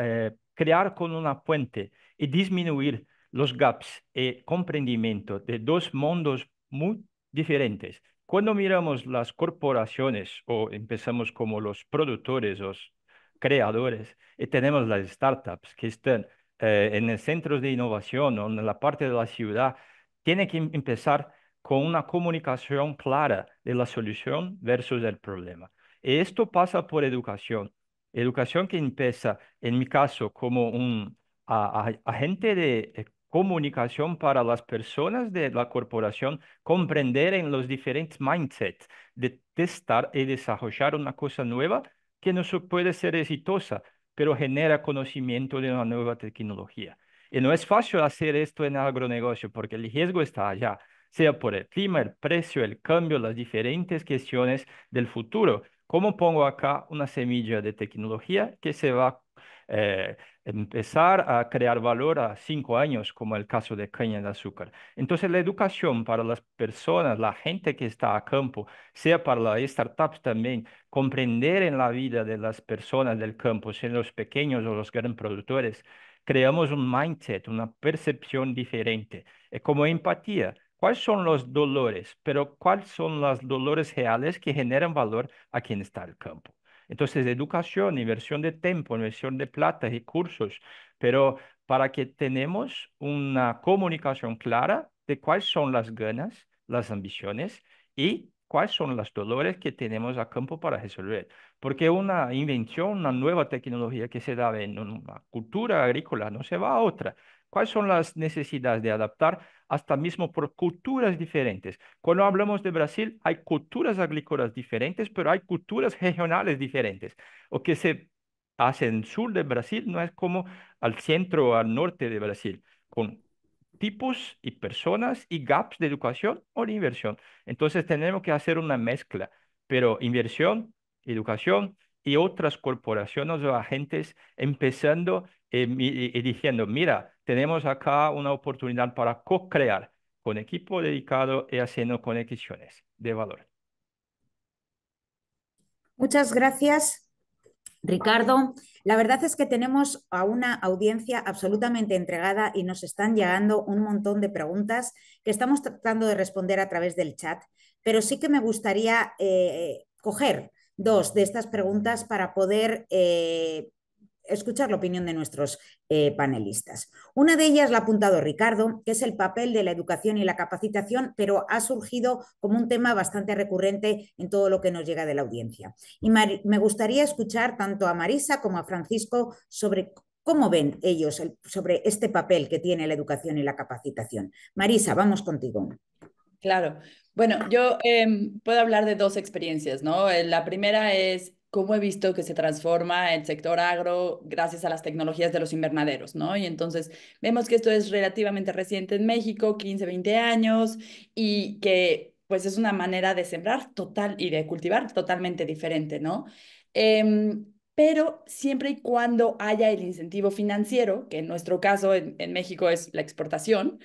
crear con una puente y disminuir los gaps y comprendimiento de dos mundos muy diferentes. Cuando miramos las corporaciones o empezamos como los productores, los creadores, y tenemos las startups que están en el centro de innovación o en la parte de la ciudad, tiene que empezar con una comunicación clara de la solución versus el problema. Y esto pasa por educación. Educación que empieza, en mi caso, como un agente de comunicación para las personas de la corporación, comprender en los diferentes mindsets de testar y desarrollar una cosa nueva que no puede ser exitosa, pero genera conocimiento de una nueva tecnología. Y no es fácil hacer esto en agronegocio porque el riesgo está allá, sea por el clima, el precio, el cambio, las diferentes cuestiones del futuro. ¿Cómo pongo acá una semilla de tecnología que se va empezar a crear valor a 5 años, como el caso de caña de azúcar? Entonces, la educación para las personas, la gente que está a campo, sea para las startups también, comprender en la vida de las personas del campo, sean los pequeños o los grandes productores, creamos un mindset, una percepción diferente. Es como empatía. ¿Cuáles son los dolores? Pero ¿cuáles son los dolores reales que generan valor a quien está al campo? Entonces, educación, inversión de tiempo, inversión de plata, recursos, pero para que tenemos una comunicación clara de cuáles son las ganas, las ambiciones y cuáles son los dolores que tenemos a campo para resolver. Porque una invención, una nueva tecnología que se da en una cultura agrícola no se va a otra. ¿Cuáles son las necesidades de adaptar hasta mismo por culturas diferentes? Cuando hablamos de Brasil, hay culturas agrícolas diferentes, pero hay culturas regionales diferentes. O que se hace en el sur de Brasil no es como al centro o al norte de Brasil, con tipos y personas y gaps de educación o de inversión. Entonces tenemos que hacer una mezcla, pero inversión, educación y otras corporaciones o agentes empezando y diciendo, mira, tenemos acá una oportunidad para co-crear con equipo dedicado y haciendo conexiones de valor. Muchas gracias, Ricardo. La verdad es que tenemos a una audiencia absolutamente entregada y nos están llegando un montón de preguntas que estamos tratando de responder a través del chat, pero sí que me gustaría coger dos de estas preguntas para poder escuchar la opinión de nuestros panelistas. Una de ellas la ha apuntado Ricardo, que es el papel de la educación y la capacitación, pero ha surgido como un tema bastante recurrente en todo lo que nos llega de la audiencia. Y me gustaría escuchar tanto a Marisa como a Francisco sobre cómo ven ellos sobre este papel que tiene la educación y la capacitación. Marisa, vamos contigo. Claro. Bueno, yo puedo hablar de dos experiencias, ¿no? La primera es cómo he visto que se transforma el sector agro gracias a las tecnologías de los invernaderos, ¿no? Y entonces vemos que esto es relativamente reciente en México, 15, 20 años, y que pues es una manera de sembrar total y de cultivar totalmente diferente, ¿no? Pero siempre y cuando haya el incentivo financiero, que en nuestro caso en México es la exportación,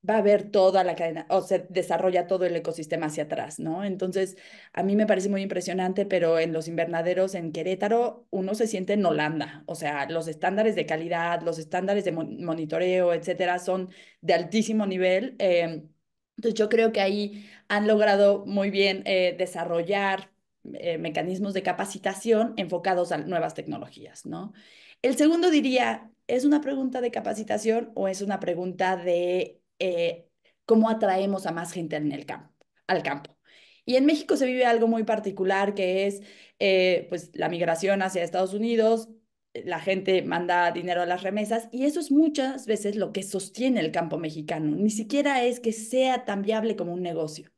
va a haber toda la cadena, o se desarrolla todo el ecosistema hacia atrás, ¿no? Entonces, a mí me parece muy impresionante, pero en los invernaderos en Querétaro uno se siente en Holanda, o sea, los estándares de calidad, los estándares de monitoreo, etcétera, son de altísimo nivel. Entonces, yo creo que ahí han logrado muy bien desarrollar mecanismos de capacitación enfocados a nuevas tecnologías, ¿no? El segundo diría, ¿es una pregunta de capacitación o es una pregunta de cómo atraemos a más gente en el campo, al campo? Y en México se vive algo muy particular que es pues la migración hacia Estados Unidos. la gente manda dinero a las remesas y eso es muchas veces lo que sostiene el campo mexicano. Ni siquiera es que sea tan viable como un negocio.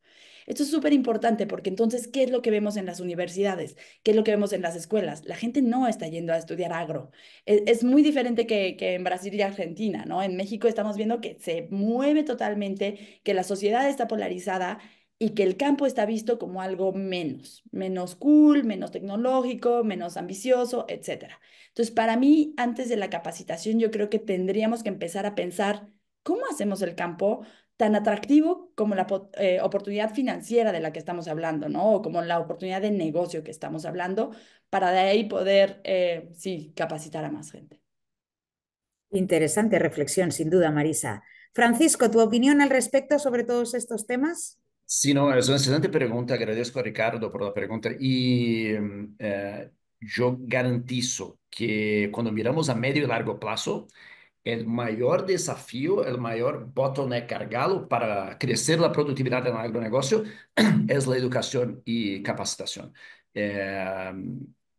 Esto es súper importante porque entonces, ¿qué es lo que vemos en las universidades? ¿Qué es lo que vemos en las escuelas? La gente no está yendo a estudiar agro. Es muy diferente que en Brasil y Argentina, ¿no? En México estamos viendo que se mueve totalmente, que la sociedad está polarizada y que el campo está visto como algo menos cool, menos tecnológico, menos ambicioso, etcétera. Entonces, para mí, antes de la capacitación, yo creo que tendríamos que empezar a pensar cómo hacemos el campo tan atractivo como la oportunidad financiera de la que estamos hablando, ¿no? O como la oportunidad de negocio que estamos hablando, para de ahí poder, sí, capacitar a más gente. Interesante reflexión, sin duda, Marisa. Francisco, ¿tu opinión al respecto sobre todos estos temas? Sí, no, es una excelente pregunta. Agradezco a Ricardo por la pregunta. Y yo garantizo que cuando miramos a medio y largo plazo, el mayor desafío, el mayor bottleneck cargado para crecer la productividad en el agronegocio es la educación y capacitación. Eh,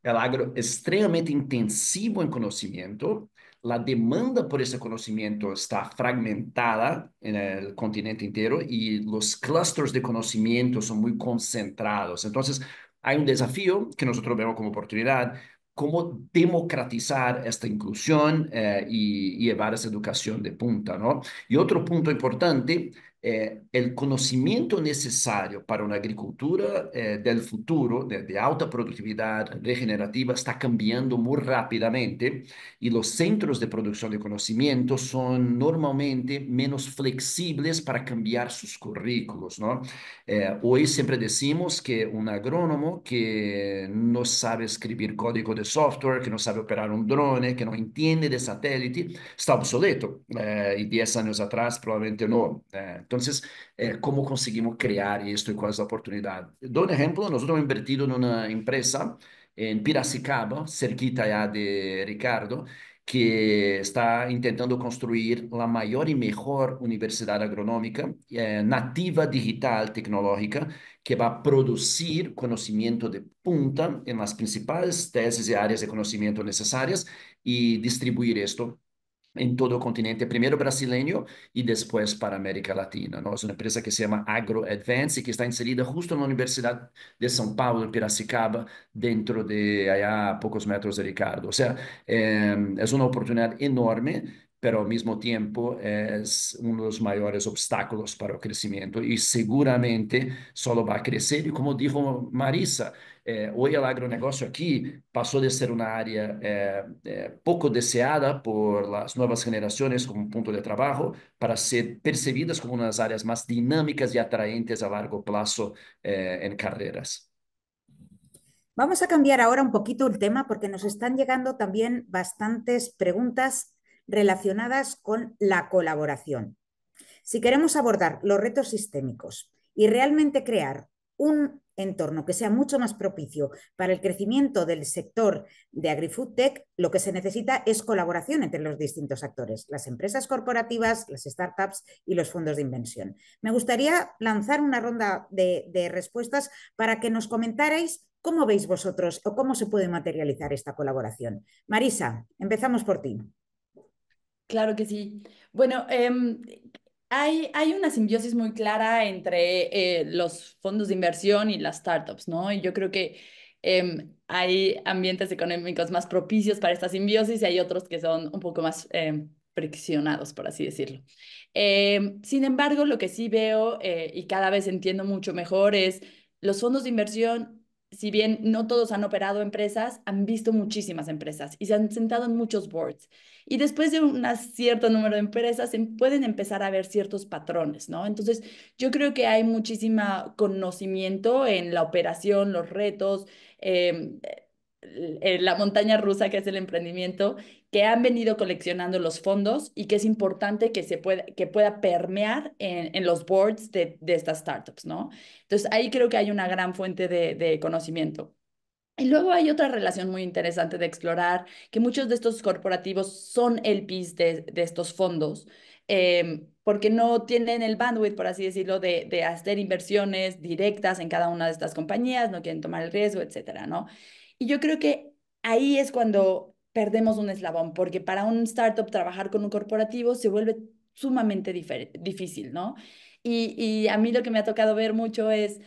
el agro es extremadamente intensivo en conocimiento. La demanda por ese conocimiento está fragmentada en el continente entero y los clusters de conocimiento son muy concentrados. Entonces, hay un desafío que nosotros vemos como oportunidad, cómo democratizar esta inclusión y llevar esa educación de punta, ¿no? Y otro punto importante, el conocimiento necesario para una agricultura del futuro, de alta productividad regenerativa, está cambiando muy rápidamente y los centros de producción de conocimiento son normalmente menos flexibles para cambiar sus currículos, ¿no? Hoy siempre decimos que un agrónomo que no sabe escribir código de software, que no sabe operar un drone, que no entiende de satélite, está obsoleto. Y 10 años atrás probablemente no. Entonces, ¿cómo conseguimos crear esto y cuál es la oportunidad? Doy un ejemplo, nosotros hemos invertido en una empresa en Piracicaba, cerquita ya de Ricardo, que está intentando construir la mayor y mejor universidad agronómica nativa digital tecnológica que va a producir conocimiento de punta en las principales tesis y áreas de conocimiento necesarias y distribuir esto en todo el continente, primero brasileño y después para América Latina, ¿no? Es una empresa que se llama Agro Advance y que está inserida justo en la Universidad de São Paulo, en Piracicaba, dentro de allá a pocos metros de Ricardo. O sea, es una oportunidad enorme, pero al mismo tiempo es uno de los mayores obstáculos para el crecimiento y seguramente solo va a crecer. Y como dijo Marisa, hoy el agronegocio aquí pasó de ser una área poco deseada por las nuevas generaciones como un punto de trabajo para ser percibidas como unas áreas más dinámicas y atraentes a largo plazo en carreras. Vamos a cambiar ahora un poquito el tema porque nos están llegando también bastantes preguntas relacionadas con la colaboración. Si queremos abordar los retos sistémicos y realmente crear un entorno que sea mucho más propicio para el crecimiento del sector de AgriFood Tech, lo que se necesita es colaboración entre los distintos actores, las empresas corporativas, las startups y los fondos de inversión. Me gustaría lanzar una ronda de respuestas para que nos comentarais cómo veis vosotros o cómo se puede materializar esta colaboración. Marisa, empezamos por ti. Claro que sí. Bueno, hay una simbiosis muy clara entre los fondos de inversión y las startups, ¿no? Y yo creo que hay ambientes económicos más propicios para esta simbiosis y hay otros que son un poco más friccionados, por así decirlo. Sin embargo, lo que sí veo y cada vez entiendo mucho mejor es los fondos de inversión, si bien no todos han operado empresas, han visto muchísimas empresas y se han sentado en muchos boards. Y después de un cierto número de empresas pueden empezar a ver ciertos patrones, ¿no? Entonces, yo creo que hay muchísimo conocimiento en la operación, los retos, eh, la montaña rusa que es el emprendimiento, que han venido coleccionando los fondos y que es importante que que pueda permear en los boards de estas startups, ¿no? Entonces, ahí creo que hay una gran fuente de conocimiento. Y luego hay otra relación muy interesante de explorar, que muchos de estos corporativos son LPs de estos fondos, porque no tienen el bandwidth, por así decirlo, de hacer inversiones directas en cada una de estas compañías, no quieren tomar el riesgo, etcétera, ¿no? Y yo creo que ahí es cuando perdemos un eslabón, porque para un startup trabajar con un corporativo se vuelve sumamente difícil, ¿no? Y a mí lo que me ha tocado ver mucho es,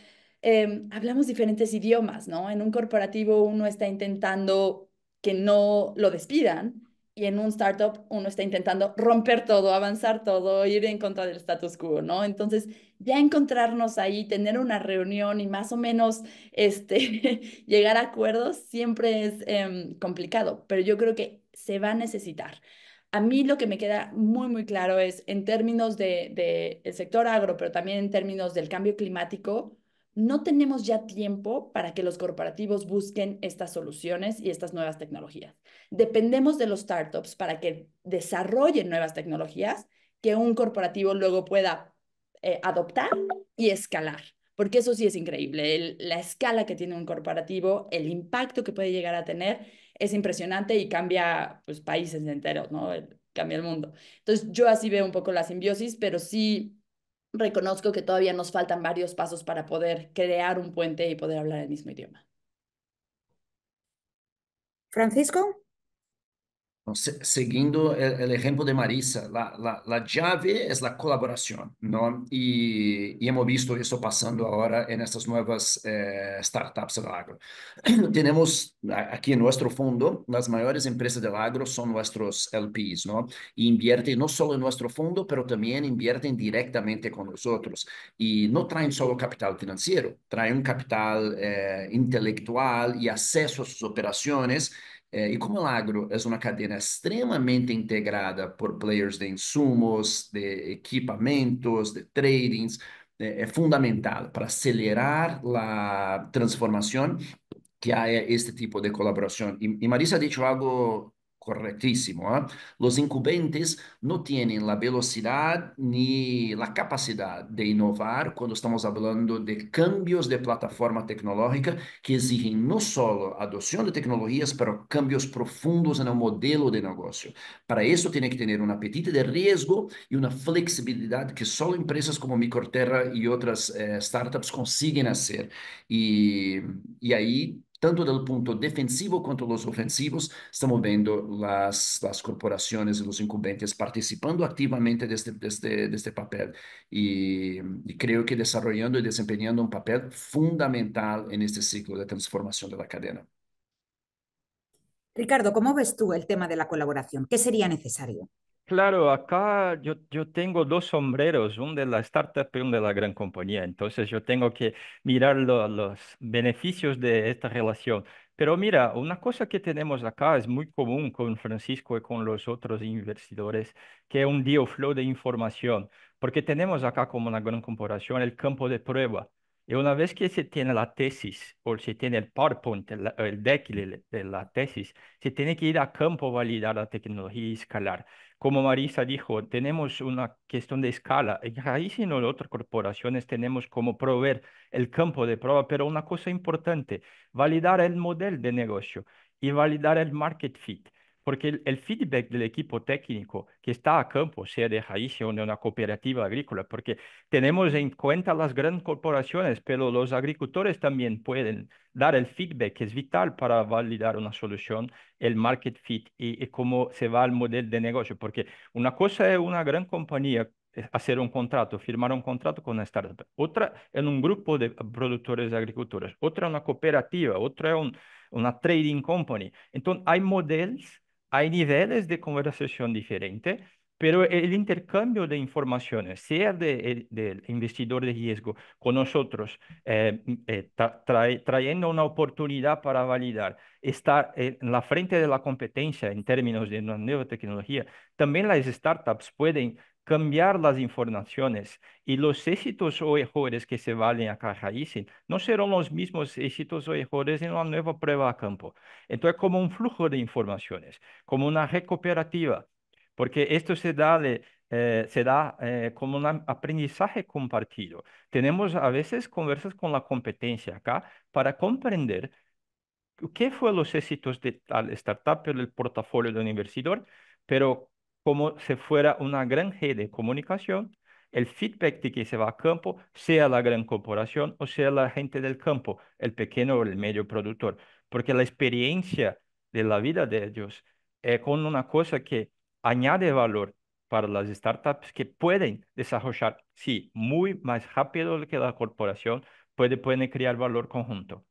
hablamos diferentes idiomas, ¿no? En un corporativo uno está intentando que no lo despidan y en un startup uno está intentando romper todo, avanzar todo, ir en contra del status quo, ¿no? Entonces, ya encontrarnos ahí, tener una reunión y más o menos llegar a acuerdos siempre es complicado, pero yo creo que se va a necesitar. A mí lo que me queda muy, muy claro es en términos de el sector agro, pero también en términos del cambio climático, no tenemos ya tiempo para que los corporativos busquen estas soluciones y estas nuevas tecnologías. Dependemos de los startups para que desarrollen nuevas tecnologías que un corporativo luego pueda adoptar y escalar. Porque eso sí es increíble. La escala que tiene un corporativo, el impacto que puede llegar a tener es impresionante y cambia pues, países enteros, ¿no? Cambia el mundo. Entonces yo así veo un poco la simbiosis, pero sí reconozco que todavía nos faltan varios pasos para poder crear un puente y poder hablar el mismo idioma. Francisco. Seguindo el ejemplo de Marisa, la llave es la colaboración, ¿no? Y hemos visto eso pasando ahora en estas nuevas startups del agro. Tenemos aquí en nuestro fondo, las mayores empresas del agro son nuestros LPs, ¿no? Y invierten no solo en nuestro fondo, pero también invierten directamente con nosotros. Y no traen solo capital financiero, traen un capital intelectual y acceso a sus operaciones. E como o agro é uma cadeia extremamente integrada por players de insumos, de equipamentos, de tradings, é fundamental para acelerar a transformação que haya este tipo de colaboración. Y Marisa ha dicho algo correctísimo, ¿eh? Los incumbentes no tienen la velocidad ni la capacidad de innovar cuando estamos hablando de cambios de plataforma tecnológica que exigen no solo adopción de tecnologías, pero cambios profundos en el modelo de negocio. Para eso tiene que tener un apetite de riesgo y una flexibilidad que solo empresas como Microterra y otras startups consiguen hacer. Y, y ahí tanto del punto defensivo quanto los ofensivos, estamos vendo las corporaciones y los incumbentes participando activamente de este papel y creo que desarrollando y desempeñando un papel fundamental en este ciclo de transformación de la cadena. Ricardo, ¿cómo ves tú el tema de la colaboración? ¿Qué sería necesario? Claro, acá yo tengo dos sombreros, uno de la startup y uno de la gran compañía. Entonces yo tengo que mirar los beneficios de esta relación. Pero mira, una cosa que tenemos acá es muy común con Francisco y con los otros investidores, que es un deal flow de información, porque tenemos acá como una gran corporación el campo de prueba. Y una vez que se tiene la tesis o se tiene el PowerPoint, el deck de la tesis, se tiene que ir a campo a validar la tecnología y escalar. Como Marisa dijo, tenemos una cuestión de escala. En Raíz y en otras corporaciones tenemos como proveer el campo de prueba, pero una cosa importante, validar el modelo de negocio y validar el market fit. Porque el feedback del equipo técnico que está a campo, sea de Raíz o de una cooperativa agrícola, porque tenemos en cuenta las grandes corporaciones, pero los agricultores también pueden dar el feedback que es vital para validar una solución, el market fit y cómo se va el modelo de negocio. Porque una cosa es una gran compañía hacer un contrato, firmar un contrato con una startup. Otra en un grupo de productores y agricultores. Otra una cooperativa. Otra una trading company. Entonces, hay modelos, hay niveles de conversación diferentes. Pero el intercambio de informaciones, sea del investidor de riesgo con nosotros, trayendo una oportunidad para validar, estar en la frente de la competencia en términos de una nueva tecnología, también las startups pueden cambiar las informaciones y los éxitos o errores que se valen acá a raíz no serán los mismos éxitos o errores en una nueva prueba a campo. Entonces, como un flujo de informaciones, como una red cooperativa, porque esto se da como un aprendizaje compartido. Tenemos a veces conversas con la competencia acá para comprender qué fue los éxitos de tal startup en el portafolio del inversor, pero como si fuera una gran red de comunicación, el feedback de que se va a campo, sea la gran corporación o sea la gente del campo, el pequeño o el medio productor, porque la experiencia de la vida de ellos con una cosa que añade valor para las startups que pueden desarrollar, sí, muy más rápido que la corporación, pueden crear valor conjunto.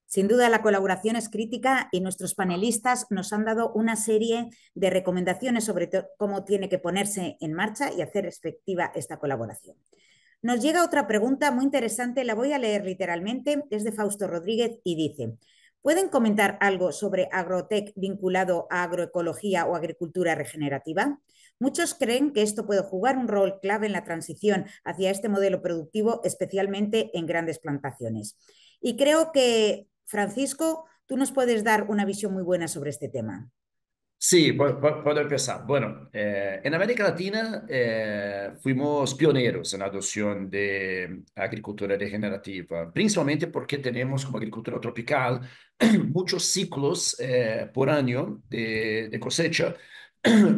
Sin duda, la colaboración es crítica y nuestros panelistas nos han dado una serie de recomendaciones sobre cómo tiene que ponerse en marcha y hacer efectiva esta colaboración. Nos llega otra pregunta muy interesante, la voy a leer literalmente, es de Fausto Rodríguez y dice: ¿pueden comentar algo sobre agrotech vinculado a agroecología o agricultura regenerativa? Muchos creen que esto puede jugar un rol clave en la transición hacia este modelo productivo, especialmente en grandes plantaciones. Y creo que, Francisco, tú nos puedes dar una visión muy buena sobre este tema. Sí, puedo empezar. Bueno, en América Latina fuimos pioneros en la adopción de agricultura regenerativa, principalmente porque tenemos como agricultura tropical muchos ciclos por año de cosecha.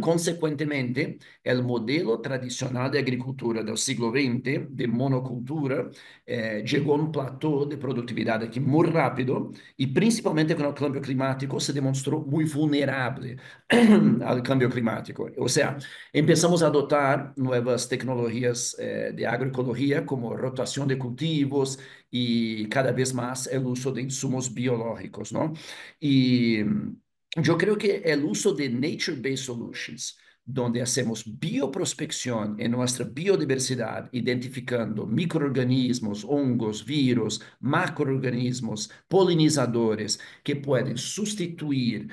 Consecuentemente, el modelo tradicional de agricultura del siglo XX, de monocultura, llegó a un plató de productividad aquí muy rápido y principalmente con el cambio climático se demostró muy vulnerable al cambio climático. O sea, empezamos a adoptar nuevas tecnologías de agroecología como rotación de cultivos y cada vez más el uso de insumos biológicos, ¿no? Y yo creo que el uso de nature-based solutions, donde hacemos bioprospección en nuestra biodiversidad, identificando microorganismos, hongos, virus, macroorganismos, polinizadores que pueden sustituir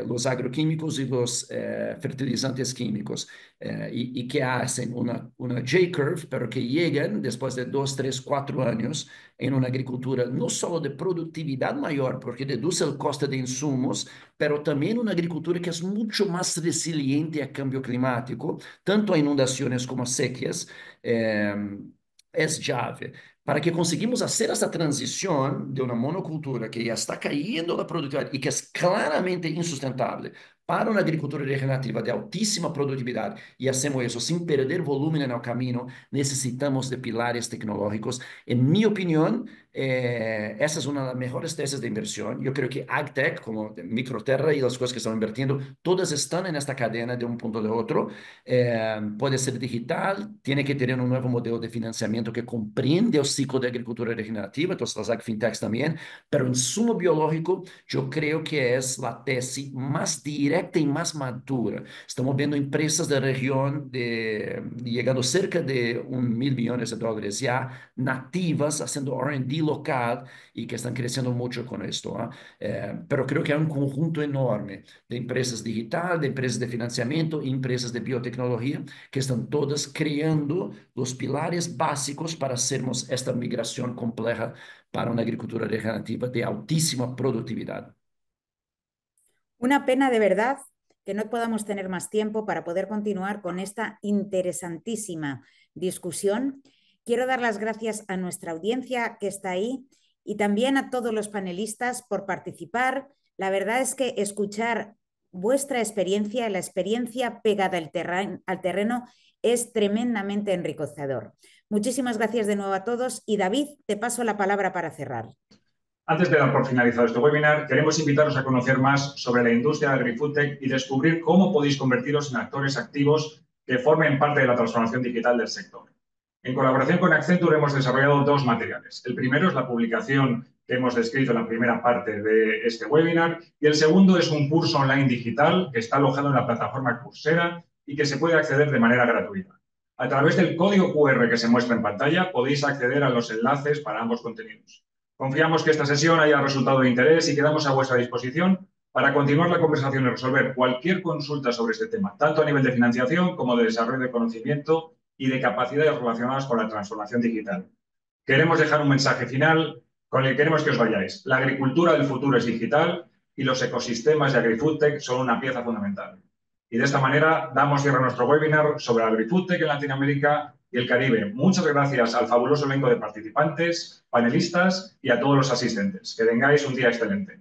los agroquímicos y los fertilizantes químicos y que hacen una J-curve, pero que llegan después de 2, 3, 4 años en una agricultura no solo de productividad mayor, porque reduce el coste de insumos, pero también una agricultura que es mucho más resiliente al cambio climático, tanto a inundaciones como a sequías, es llave. Para que conseguimos hacer esta transición de una monocultura que ya está cayendo la productividad y que es claramente insustentable para una agricultura regenerativa de altísima productividad y hacemos eso sin perder volumen en el camino, necesitamos de pilares tecnológicos. En mi opinión, esa es una de las mejores tesis de inversión. Yo creo que AgTech, como Microterra y las cosas que están invirtiendo, todas están en esta cadena de un punto de otro. Puede ser digital, tiene que tener un nuevo modelo de financiamiento que comprende el ciclo de agricultura regenerativa, entonces las AgFintechs también, pero insumo biológico yo creo que es la tesis más directa y más madura. Estamos viendo empresas de región llegando cerca de $1.000 millones ya nativas, haciendo R&D local y que están creciendo mucho con esto. Pero creo que hay un conjunto enorme de empresas digital, de empresas de financiamiento y empresas de biotecnología que están todas creando los pilares básicos para hacernos esta migración compleja para una agricultura regenerativa de altísima productividad. Una pena de verdad que no podamos tener más tiempo para poder continuar con esta interesantísima discusión. Quiero dar las gracias a nuestra audiencia que está ahí y también a todos los panelistas por participar. La verdad es que escuchar vuestra experiencia, la experiencia pegada al terreno, es tremendamente enriquecedor. Muchísimas gracias de nuevo a todos y David, te paso la palabra para cerrar. Antes de dar por finalizado este webinar, queremos invitaros a conocer más sobre la industria de AgriFoodTech y descubrir cómo podéis convertiros en actores activos que formen parte de la transformación digital del sector. En colaboración con Accenture hemos desarrollado 2 materiales. El primero es la publicación que hemos descrito en la primera parte de este webinar y el segundo es un curso online digital que está alojado en la plataforma Coursera y que se puede acceder de manera gratuita. A través del código QR que se muestra en pantalla podéis acceder a los enlaces para ambos contenidos. Confiamos que esta sesión haya resultado de interés y quedamos a vuestra disposición para continuar la conversación y resolver cualquier consulta sobre este tema, tanto a nivel de financiación como de desarrollo de conocimiento y de capacidades relacionadas con la transformación digital. Queremos dejar un mensaje final con el que queremos que os vayáis. La agricultura del futuro es digital y los ecosistemas de AgriFoodTech son una pieza fundamental. Y de esta manera damos cierre a nuestro webinar sobre AgriFoodTech en Latinoamérica y el Caribe. Muchas gracias al fabuloso elenco de participantes, panelistas y a todos los asistentes. Que tengáis un día excelente.